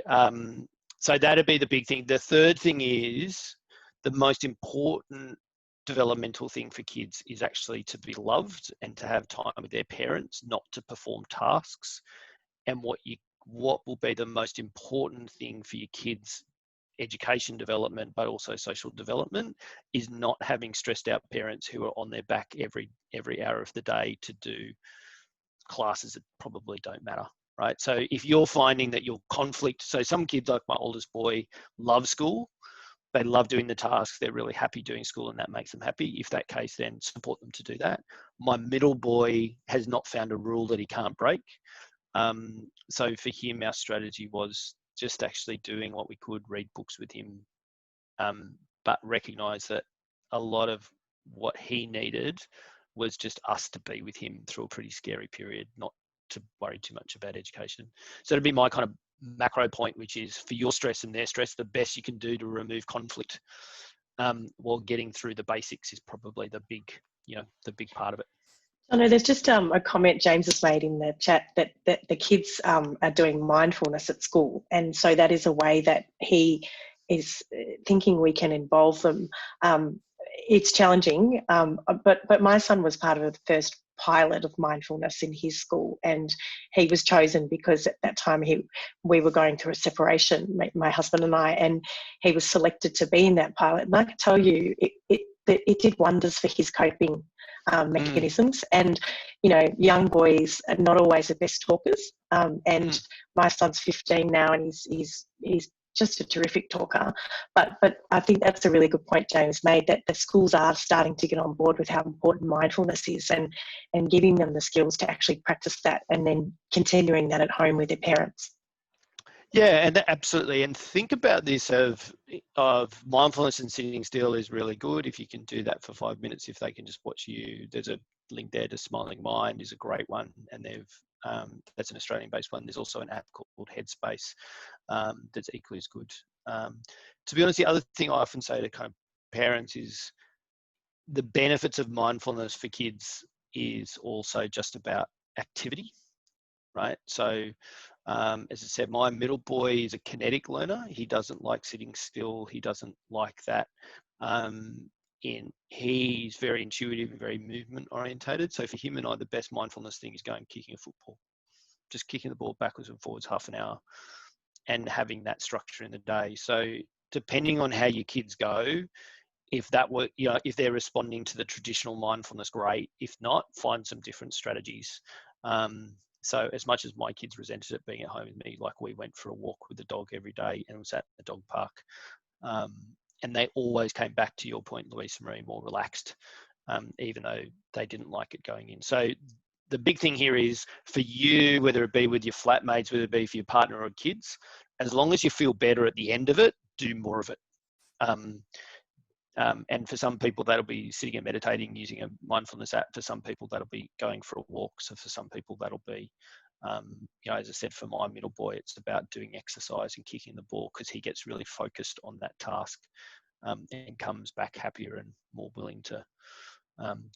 so that'd be the big thing. The third thing is the most important developmental thing for kids is actually to be loved and to have time with their parents, not to perform tasks. And what will be the most important thing for your kids education development, but also social development, is not having stressed out parents who are on their back every hour of the day to do classes that probably don't matter, right? So if you're finding that your conflict, so some kids, like my oldest boy, love school, they love doing the tasks, they're really happy doing school, and that makes them happy. If that case, then support them to do that. My middle boy has not found a rule that he can't break. So for him, our strategy was just actually doing what we could, read books with him, but recognize that a lot of what he needed was just us to be with him through a pretty scary period, not to worry too much about education. So it'd be my kind of macro point, which is for your stress and their stress, the best you can do to remove conflict while getting through the basics is probably the big part of it. I know there's just a comment James has made in the chat that the kids are doing mindfulness at school, and so that is a way that he is thinking we can involve them. It's challenging, but my son was part of the first pilot of mindfulness in his school, and he was chosen because at that time we were going through a separation, my husband and I, and he was selected to be in that pilot. And I can tell you, it did wonders for his coping mechanisms. And young boys are not always the best talkers, and my son's 15 now, and he's just a terrific talker. But I think that's a really good point James made, that the schools are starting to get on board with how important mindfulness is, and giving them the skills to actually practice that, and then continuing that at home with their parents. Yeah, and absolutely. And think about this of mindfulness, and sitting still is really good. If you can do that for 5 minutes, if they can just watch you, there's a link there to Smiling Mind is a great one. And that's an Australian-based one. There's also an app called Headspace that's equally as good. To be honest, the other thing I often say to kind of parents is the benefits of mindfulness for kids is also just about activity, right? So as I said, my middle boy is a kinetic learner. He doesn't like sitting still. He doesn't like that. He's very intuitive and very movement orientated. So for him and I, the best mindfulness thing is going kicking a football, just kicking the ball backwards and forwards half an hour, and having that structure in the day. So depending on how your kids go, if they're responding to the traditional mindfulness, great. If not, find some different strategies. So as much as my kids resented it being at home with me, like we went for a walk with the dog every day and was at the dog park. And they always came back, to your point, Louise and Marie, more relaxed, even though they didn't like it going in. So the big thing here is for you, whether it be with your flatmates, whether it be for your partner or kids, as long as you feel better at the end of it, do more of it. And for some people, that'll be sitting and meditating using a mindfulness app. For some people, that'll be going for a walk. So for some people, that'll be, as I said, for my middle boy, it's about doing exercise and kicking the ball, because he gets really focused on that task and comes back happier and more willing to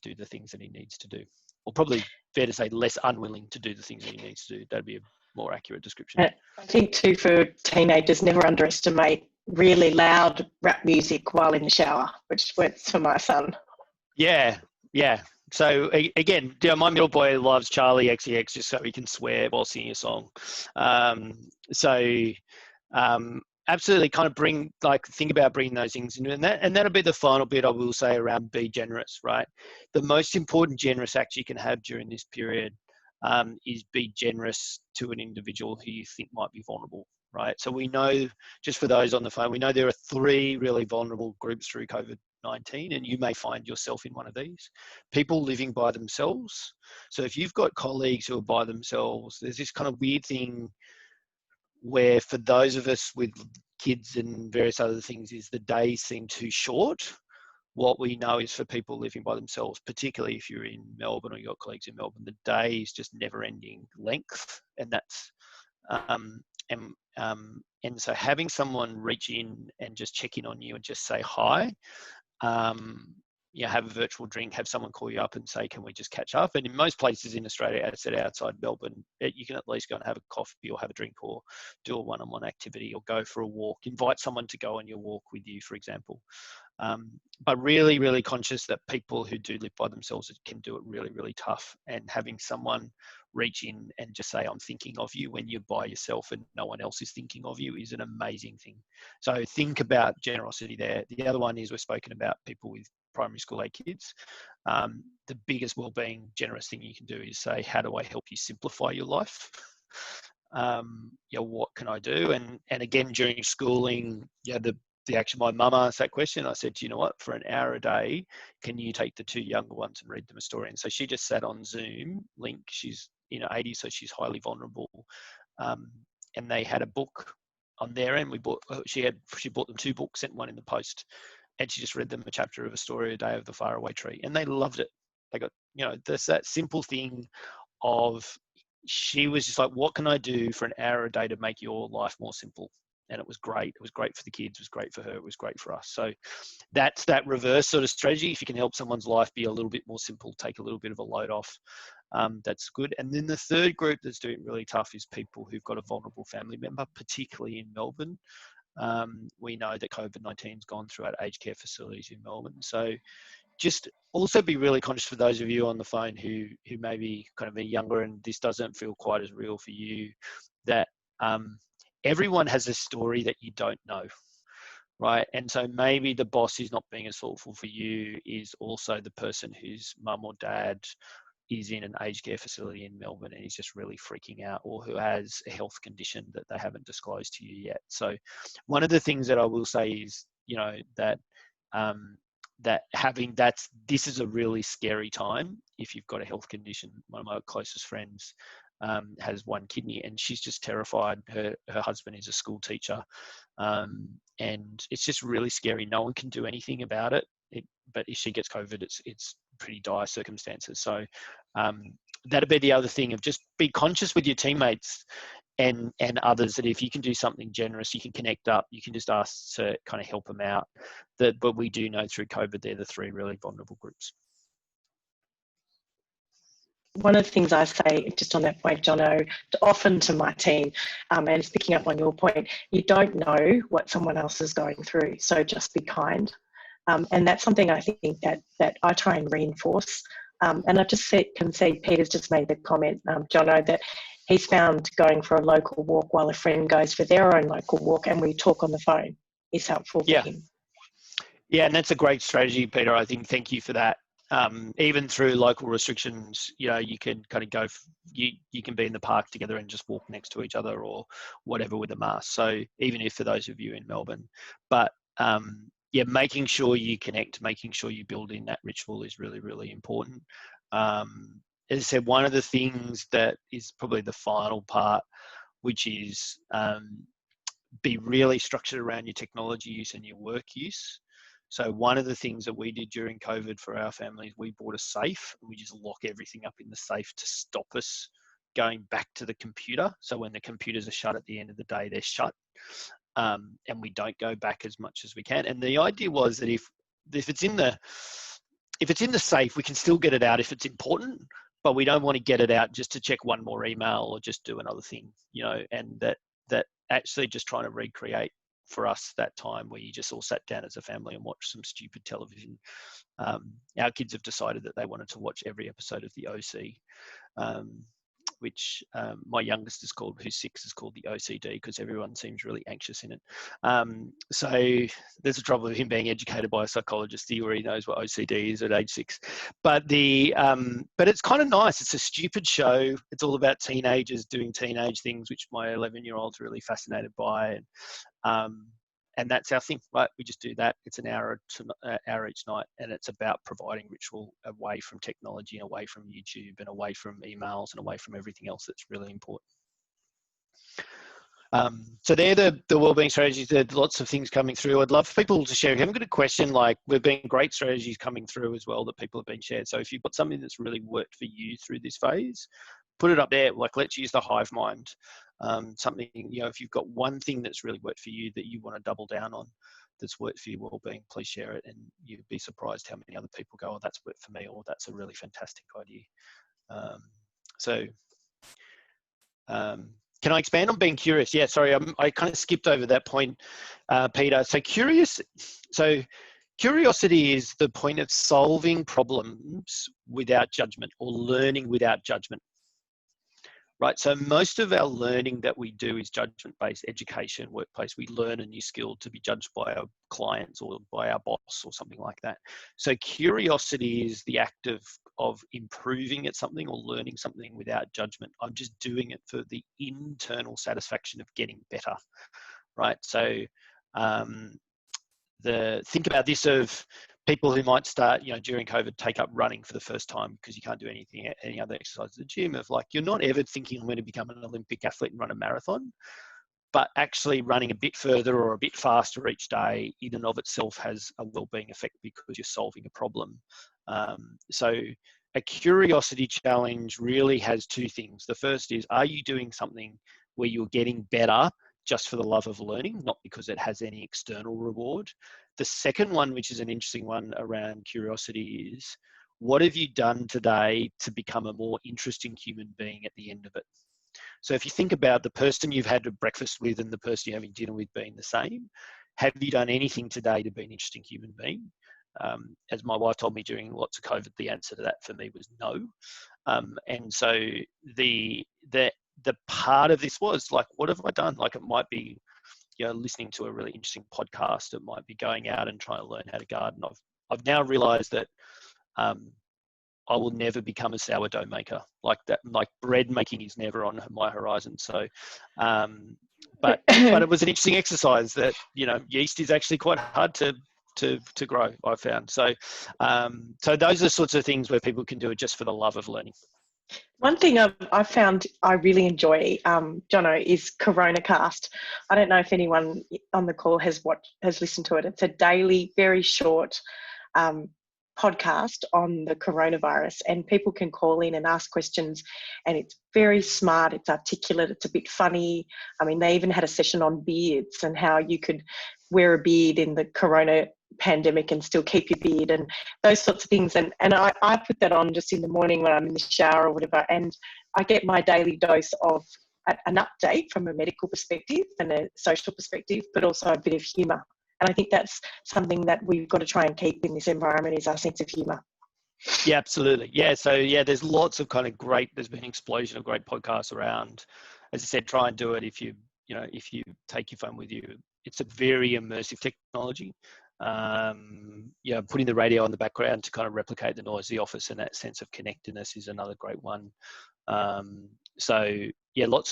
do the things that he needs to do. Or probably fair to say less unwilling to do the things that he needs to do. That'd be a more accurate description. I think too, for teenagers, never underestimate really loud rap music while in the shower, which works for my son. Yeah. So again, my middle boy loves Charlie XCX just so he can swear while singing a song. Absolutely, kind of think about bringing those things into it. And that'll be the final bit I will say around be generous, right? The most important generous act you can have during this period is be generous to an individual who you think might be vulnerable, right? So we know, just for those on the phone, we know there are 3 really vulnerable groups through COVID-19, and you may find yourself in one of these. People living by themselves. So if you've got colleagues who are by themselves, there's this kind of weird thing where for those of us with kids and various other things is the days seem too short. What we know is for people living by themselves, particularly if you're in Melbourne or you've got colleagues in Melbourne, the day is just never-ending length, and that's and so having someone reach in and just check in on you and just say hi, have a virtual drink, have someone call you up and say, can we just catch up? And in most places in Australia, as I said, outside Melbourne, you can at least go and have a coffee or have a drink or do a one-on-one activity or go for a walk. Invite someone to go on your walk with you, for example. But really, really conscious that people who do live by themselves can do it really, really tough. And having someone reach in and just say, I'm thinking of you when you're by yourself and no one else is thinking of you is an amazing thing. So think about generosity there. The other one is we've spoken about people with primary school age kids. The biggest wellbeing generous thing you can do is say, how do I help you simplify your life? What can I do? And again, during schooling, the action, my mum asked that question. I said, you know what, for an hour a day, can you take the two younger ones and read them a story? And so she just sat on Zoom link. She's in her 80s, so she's highly vulnerable. And they had a book on their end. She bought them 2 books, sent one in the post, and she just read them a chapter of a story a day of the faraway tree. And they loved it. They got, there's that simple thing of, she was just like, what can I do for an hour a day to make your life more simple? And it was great. It was great for the kids. It was great for her. It was great for us. So that's that reverse sort of strategy. If you can help someone's life be a little bit more simple, take a little bit of a load off, that's good. And then the third group that's doing really tough is people who've got a vulnerable family member, particularly in Melbourne. We know that COVID-19 has gone throughout aged care facilities in Melbourne. So just also be really conscious for those of you on the phone who maybe kind of be younger and this doesn't feel quite as real for you, that everyone has a story that you don't know, right? And so maybe the boss who's not being as thoughtful for you is also the person whose mum or dad is in an aged care facility in Melbourne and is just really freaking out, or who has a health condition that they haven't disclosed to you yet. So one of the things that I will say is, that this is a really scary time if you've got a health condition. One of my closest friends has 1 kidney and she's just terrified. Her husband is a school teacher, and it's just really scary. No one can do anything about it. But if she gets COVID, it's pretty dire circumstances. So that'd be the other thing, of just be conscious with your teammates and others, that if you can do something generous, you can connect up, you can just ask to kind of help them out. But we do know through COVID, they're the 3 really vulnerable groups. One of the things I say, just on that point, Jono, often to my team, and it's picking up on your point, you don't know what someone else is going through, so just be kind. And that's something I think that I try and reinforce. And I just can see Peter's just made the comment, Jono, that he's found going for a local walk while a friend goes for their own local walk and we talk on the phone is helpful for him. Yeah, and that's a great strategy, Peter. I think, thank you for that. Even through local restrictions, you can kind of go, you can be in the park together and just walk next to each other or whatever with a mask. So even if for those of you in Melbourne, but making sure you connect, making sure you build in that ritual is really, really important. As I said, one of the things that is probably the final part, which is be really structured around your technology use and your work use. So one of the things that we did during COVID for our families, we bought a safe and we just lock everything up in the safe to stop us going back to the computer. So when the computers are shut at the end of the day, they're shut. And we don't go back as much as we can. And the idea was that if it's in the safe, we can still get it out if it's important, but we don't want to get it out just to check one more email or just do another thing, and that actually just trying to recreate for us that time where you just all sat down as a family and watched some stupid television. Our kids have decided that they wanted to watch every episode of the OC, which my youngest is called, who's 6, is called the OCD because everyone seems really anxious in it. So there's a trouble with him being educated by a psychologist. He already knows what OCD is at age 6. But but it's kind of nice. It's a stupid show. It's all about teenagers doing teenage things, which my 11-year-old's really fascinated by. And that's our thing, right? We just do that. It's an hour each night, and it's about providing ritual away from technology and away from YouTube and away from emails and away from everything else that's really important. So they're the wellbeing strategies. There's lots of things coming through. I'd love for people to share. If you haven't got a question, like, we've been great strategies coming through as well that people have been shared. So if you've got something that's really worked for you through this phase, put it up there. Like, let's use the hive mind. Something, if you've got one thing that's really worked for you that you want to double down on, that's worked for your wellbeing, please share it. And you'd be surprised how many other people go, oh, that's worked for me, or that's a really fantastic idea. Can I expand on being curious? Yeah, sorry, I kind of skipped over that point, Peter. So curious. So Curiosity is the point of solving problems without judgment, or learning without judgment. Right, so most of our learning that we do is judgment-based education, workplace. We learn a new skill to be judged by our clients or by our boss or something like that. So curiosity is the act of improving at something or learning something without judgment. I'm just doing it for the internal satisfaction of getting better, right? So think about this of people who might start, during COVID, take up running for the first time because you can't do any other exercise at the gym. Of like, you're not ever thinking I'm going to become an Olympic athlete and run a marathon, but actually running a bit further or a bit faster each day in and of itself has a well-being effect because you're solving a problem. So a curiosity challenge really has two things. The first is, are you doing something where you're getting better just for the love of learning, not because it has any external reward? The second one, which is an interesting one around curiosity, is what have you done today to become a more interesting human being at the end of it? So if you think about the person you've had breakfast with and the person you're having dinner with being the same, have you done anything today to be an interesting human being? As my wife told me during lots of COVID, the answer to that for me was no. And so the part of this was like, what have I done? Like, it might be, listening to a really interesting podcast. It might be going out and trying to learn how to garden. I've now realized that I will never become a sourdough maker like that. Like, bread making is never on my horizon. So, but it was an interesting exercise that, yeast is actually quite hard to grow, I found. So, so those are the sorts of things where people can do it just for the love of learning. One thing I've found I really enjoy, Jono, is Corona Cast. I don't know if anyone on the call has listened to it. It's a daily, very short podcast on the coronavirus, and people can call in and ask questions, and it's very smart, it's articulate, it's a bit funny. I mean, they even had a session on beards and how you could wear a beard in the corona pandemic and still keep your beard and those sorts of things, and I put that on just in the morning when I'm in the shower or whatever, and I get my daily dose of an update from a medical perspective and a social perspective, but also a bit of humour. And I think that's something that we've got to try and keep in this environment, is our sense of humour. Yeah, absolutely. Yeah, so there's lots of kind of there's been an explosion of great podcasts around. As I said, try and do it if you take your phone with you. It's a very immersive technology. Putting the radio on the background to kind of replicate the noise of the office and that sense of connectedness is another great one. Lots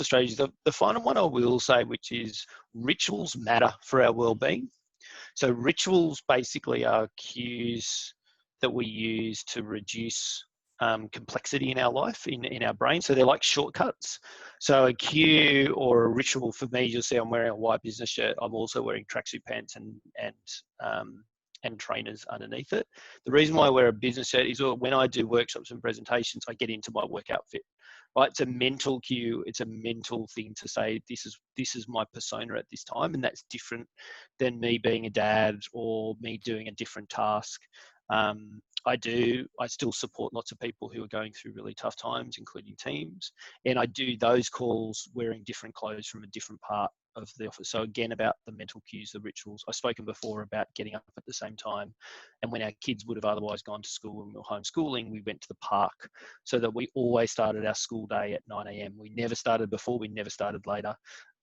of strategies. The final one I will say, which is rituals matter for our well-being. So rituals basically are cues that we use to reduce complexity in our life, in our brain. So they're like shortcuts. So a cue or a ritual for me, you'll see I'm wearing a white business shirt. I'm also wearing tracksuit pants and trainers underneath it. The reason why I wear a business shirt is when I do workshops and presentations, I get into my work outfit. Right, it's a mental cue. It's a mental thing to say, this is my persona at this time, and that's different than me being a dad or me doing a different task. I still support lots of people who are going through really tough times, including teams, and I do those calls wearing different clothes from a different part of the office. So again, about the mental cues, the rituals. I've spoken before about getting up at the same time, and when our kids would have otherwise gone to school and we were homeschooling, we went to the park, so that we always started our school day at 9 a.m. We never started before, we never started later.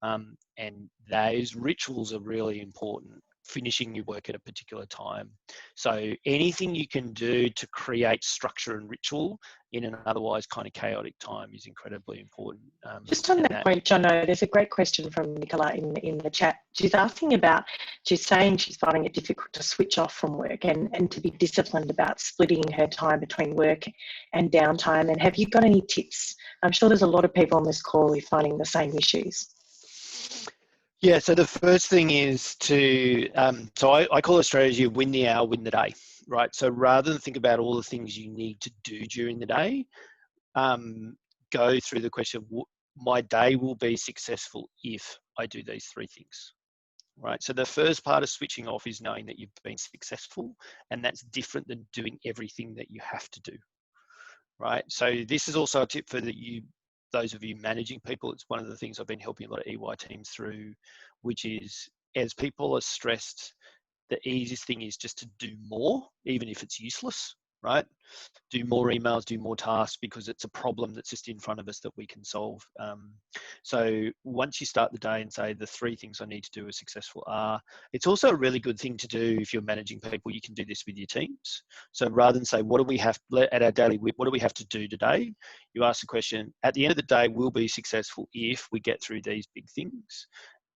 And those rituals are really important. Finishing your work at a particular time. So anything you can do to create structure and ritual in an otherwise kind of chaotic time is incredibly important. Just on that point, Jono, there's a great question from Nicola in the chat. She's saying she's finding it difficult to switch off from work and to be disciplined about splitting her time between work and downtime. And have you got any tips? I'm sure there's a lot of people on this call who are finding the same issues. Yeah, so the first thing is to, I call a strategy of win the hour, win the day, right? So rather than think about all the things you need to do during the day, go through the question of my day will be successful if I do these three things, right? So the first part of switching off is knowing that you've been successful, and that's different than doing everything that you have to do, right? So this is also a tip for those of you managing people. It's one of the things I've been helping a lot of EY teams through, which is as people are stressed, the easiest thing is just to do more, even if it's useless, right? Do more emails, do more tasks, because it's a problem that's just in front of us that we can solve. So once you start the day and say the 3 things I need to do as successful are, it's also a really good thing to do if you're managing people. You can do this with your teams. So rather than say, what do we have at our daily, what do we have to do today? You ask the question, at the end of the day, we'll be successful if we get through these big things.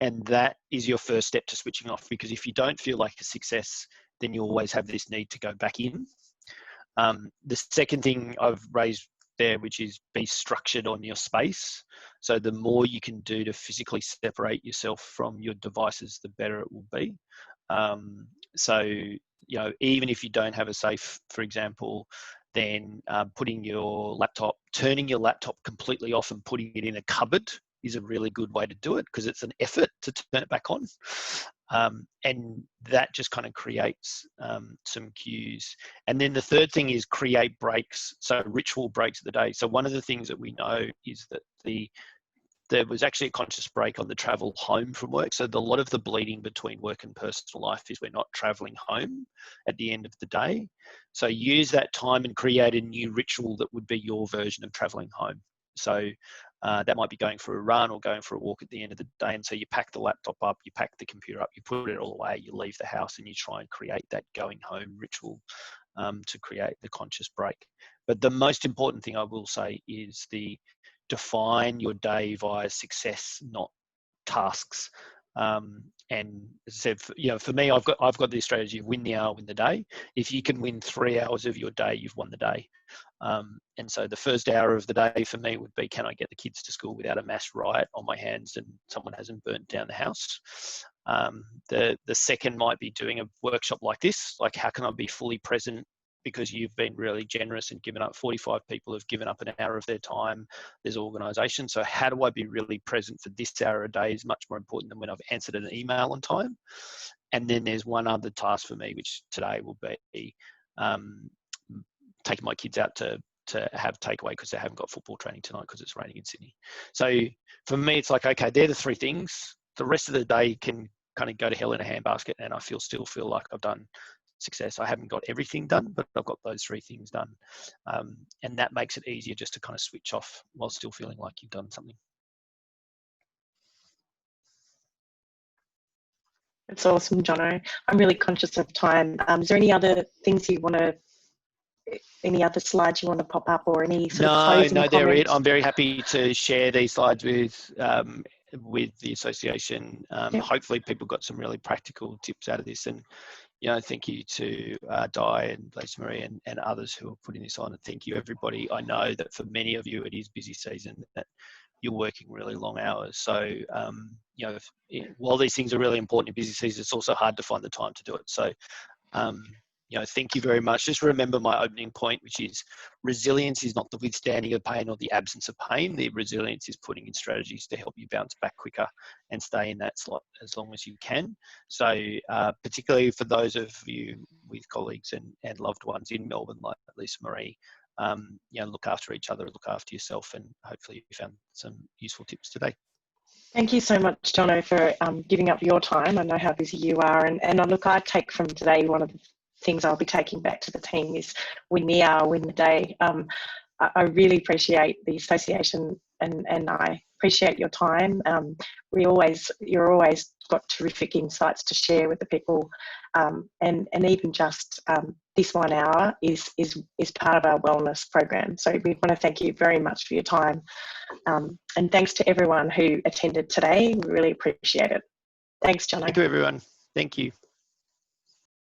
And that is your first step to switching off, because if you don't feel like a success, then you always have this need to go back in. The second thing I've raised there, which is be structured on your space. So the more you can do to physically separate yourself from your devices, the better it will be. So, you know, even if you don't have a safe, for example, then turning your laptop completely off and putting it in a cupboard is a really good way to do it, because it's an effort to turn it back on. And that just kind of creates some cues. And then the third thing is create breaks, so ritual breaks of the day. So one of the things that we know is that there was actually a conscious break on the travel home from work. So a lot of the bleeding between work and personal life is we're not traveling home at the end of the day. So use that time and create a new ritual that would be your version of traveling home. So that might be going for a run or going for a walk at the end of the day. And so you pack the laptop up, you pack the computer up, you put it all away, you leave the house, and you try and create that going home ritual to create the conscious break. But the most important thing I will say is define your day via success, not tasks. And as I said, for me, I've got this strategy of win the hour, win the day. If you can win 3 hours of your day, you've won the day. And so the first hour of the day for me would be, can I get the kids to school without a mass riot on my hands and someone hasn't burnt down the house? The second might be doing a workshop like this, like how can I be fully present, because you've been really generous and given up. 45 people have given up an hour of their time. There's organisation. So how do I be really present for this hour a day is much more important than when I've answered an email on time. And then there's one other task for me, which today will be taking my kids out to have takeaway because they haven't got football training tonight because it's raining in Sydney. So for me, it's like, okay, they're the 3 things. The rest of the day can kind of go to hell in a handbasket, and I still feel like I've done success. I haven't got everything done, but I've got those 3 things done. And that makes it easier just to kind of switch off while still feeling like you've done something. It's awesome, Jono. I'm really conscious of time. Is there any other things you want to, any other slides you want to pop up, or any sort of closing comments? They're it. I'm very happy to share these slides with the association. Yep. Hopefully people got some really practical tips out of this. And thank you to Di and Lisa Marie and others who are putting this on. And thank you, everybody. I know that for many of you, it is busy season, that you're working really long hours. So, while these things are really important in busy season, it's also hard to find the time to do it. So, thank you very much. Just remember my opening point, which is resilience is not the withstanding of pain or the absence of pain. The resilience is putting in strategies to help you bounce back quicker and stay in that slot as long as you can. So particularly for those of you with colleagues and loved ones in Melbourne, like Lisa Marie, look after each other, look after yourself, and hopefully you found some useful tips today. Thank you so much, Jono, for giving up your time. I know how busy you are. And look, I take from today, one of the things I'll be taking back to the team is win the hour, win the day. I really appreciate the association and I appreciate your time. You're always got terrific insights to share with the people, and even just this 1 hour is part of our wellness program. So we want to thank you very much for your time, and thanks to everyone who attended today. We really appreciate it. Thanks, Jono. Thank you, everyone. Thank you.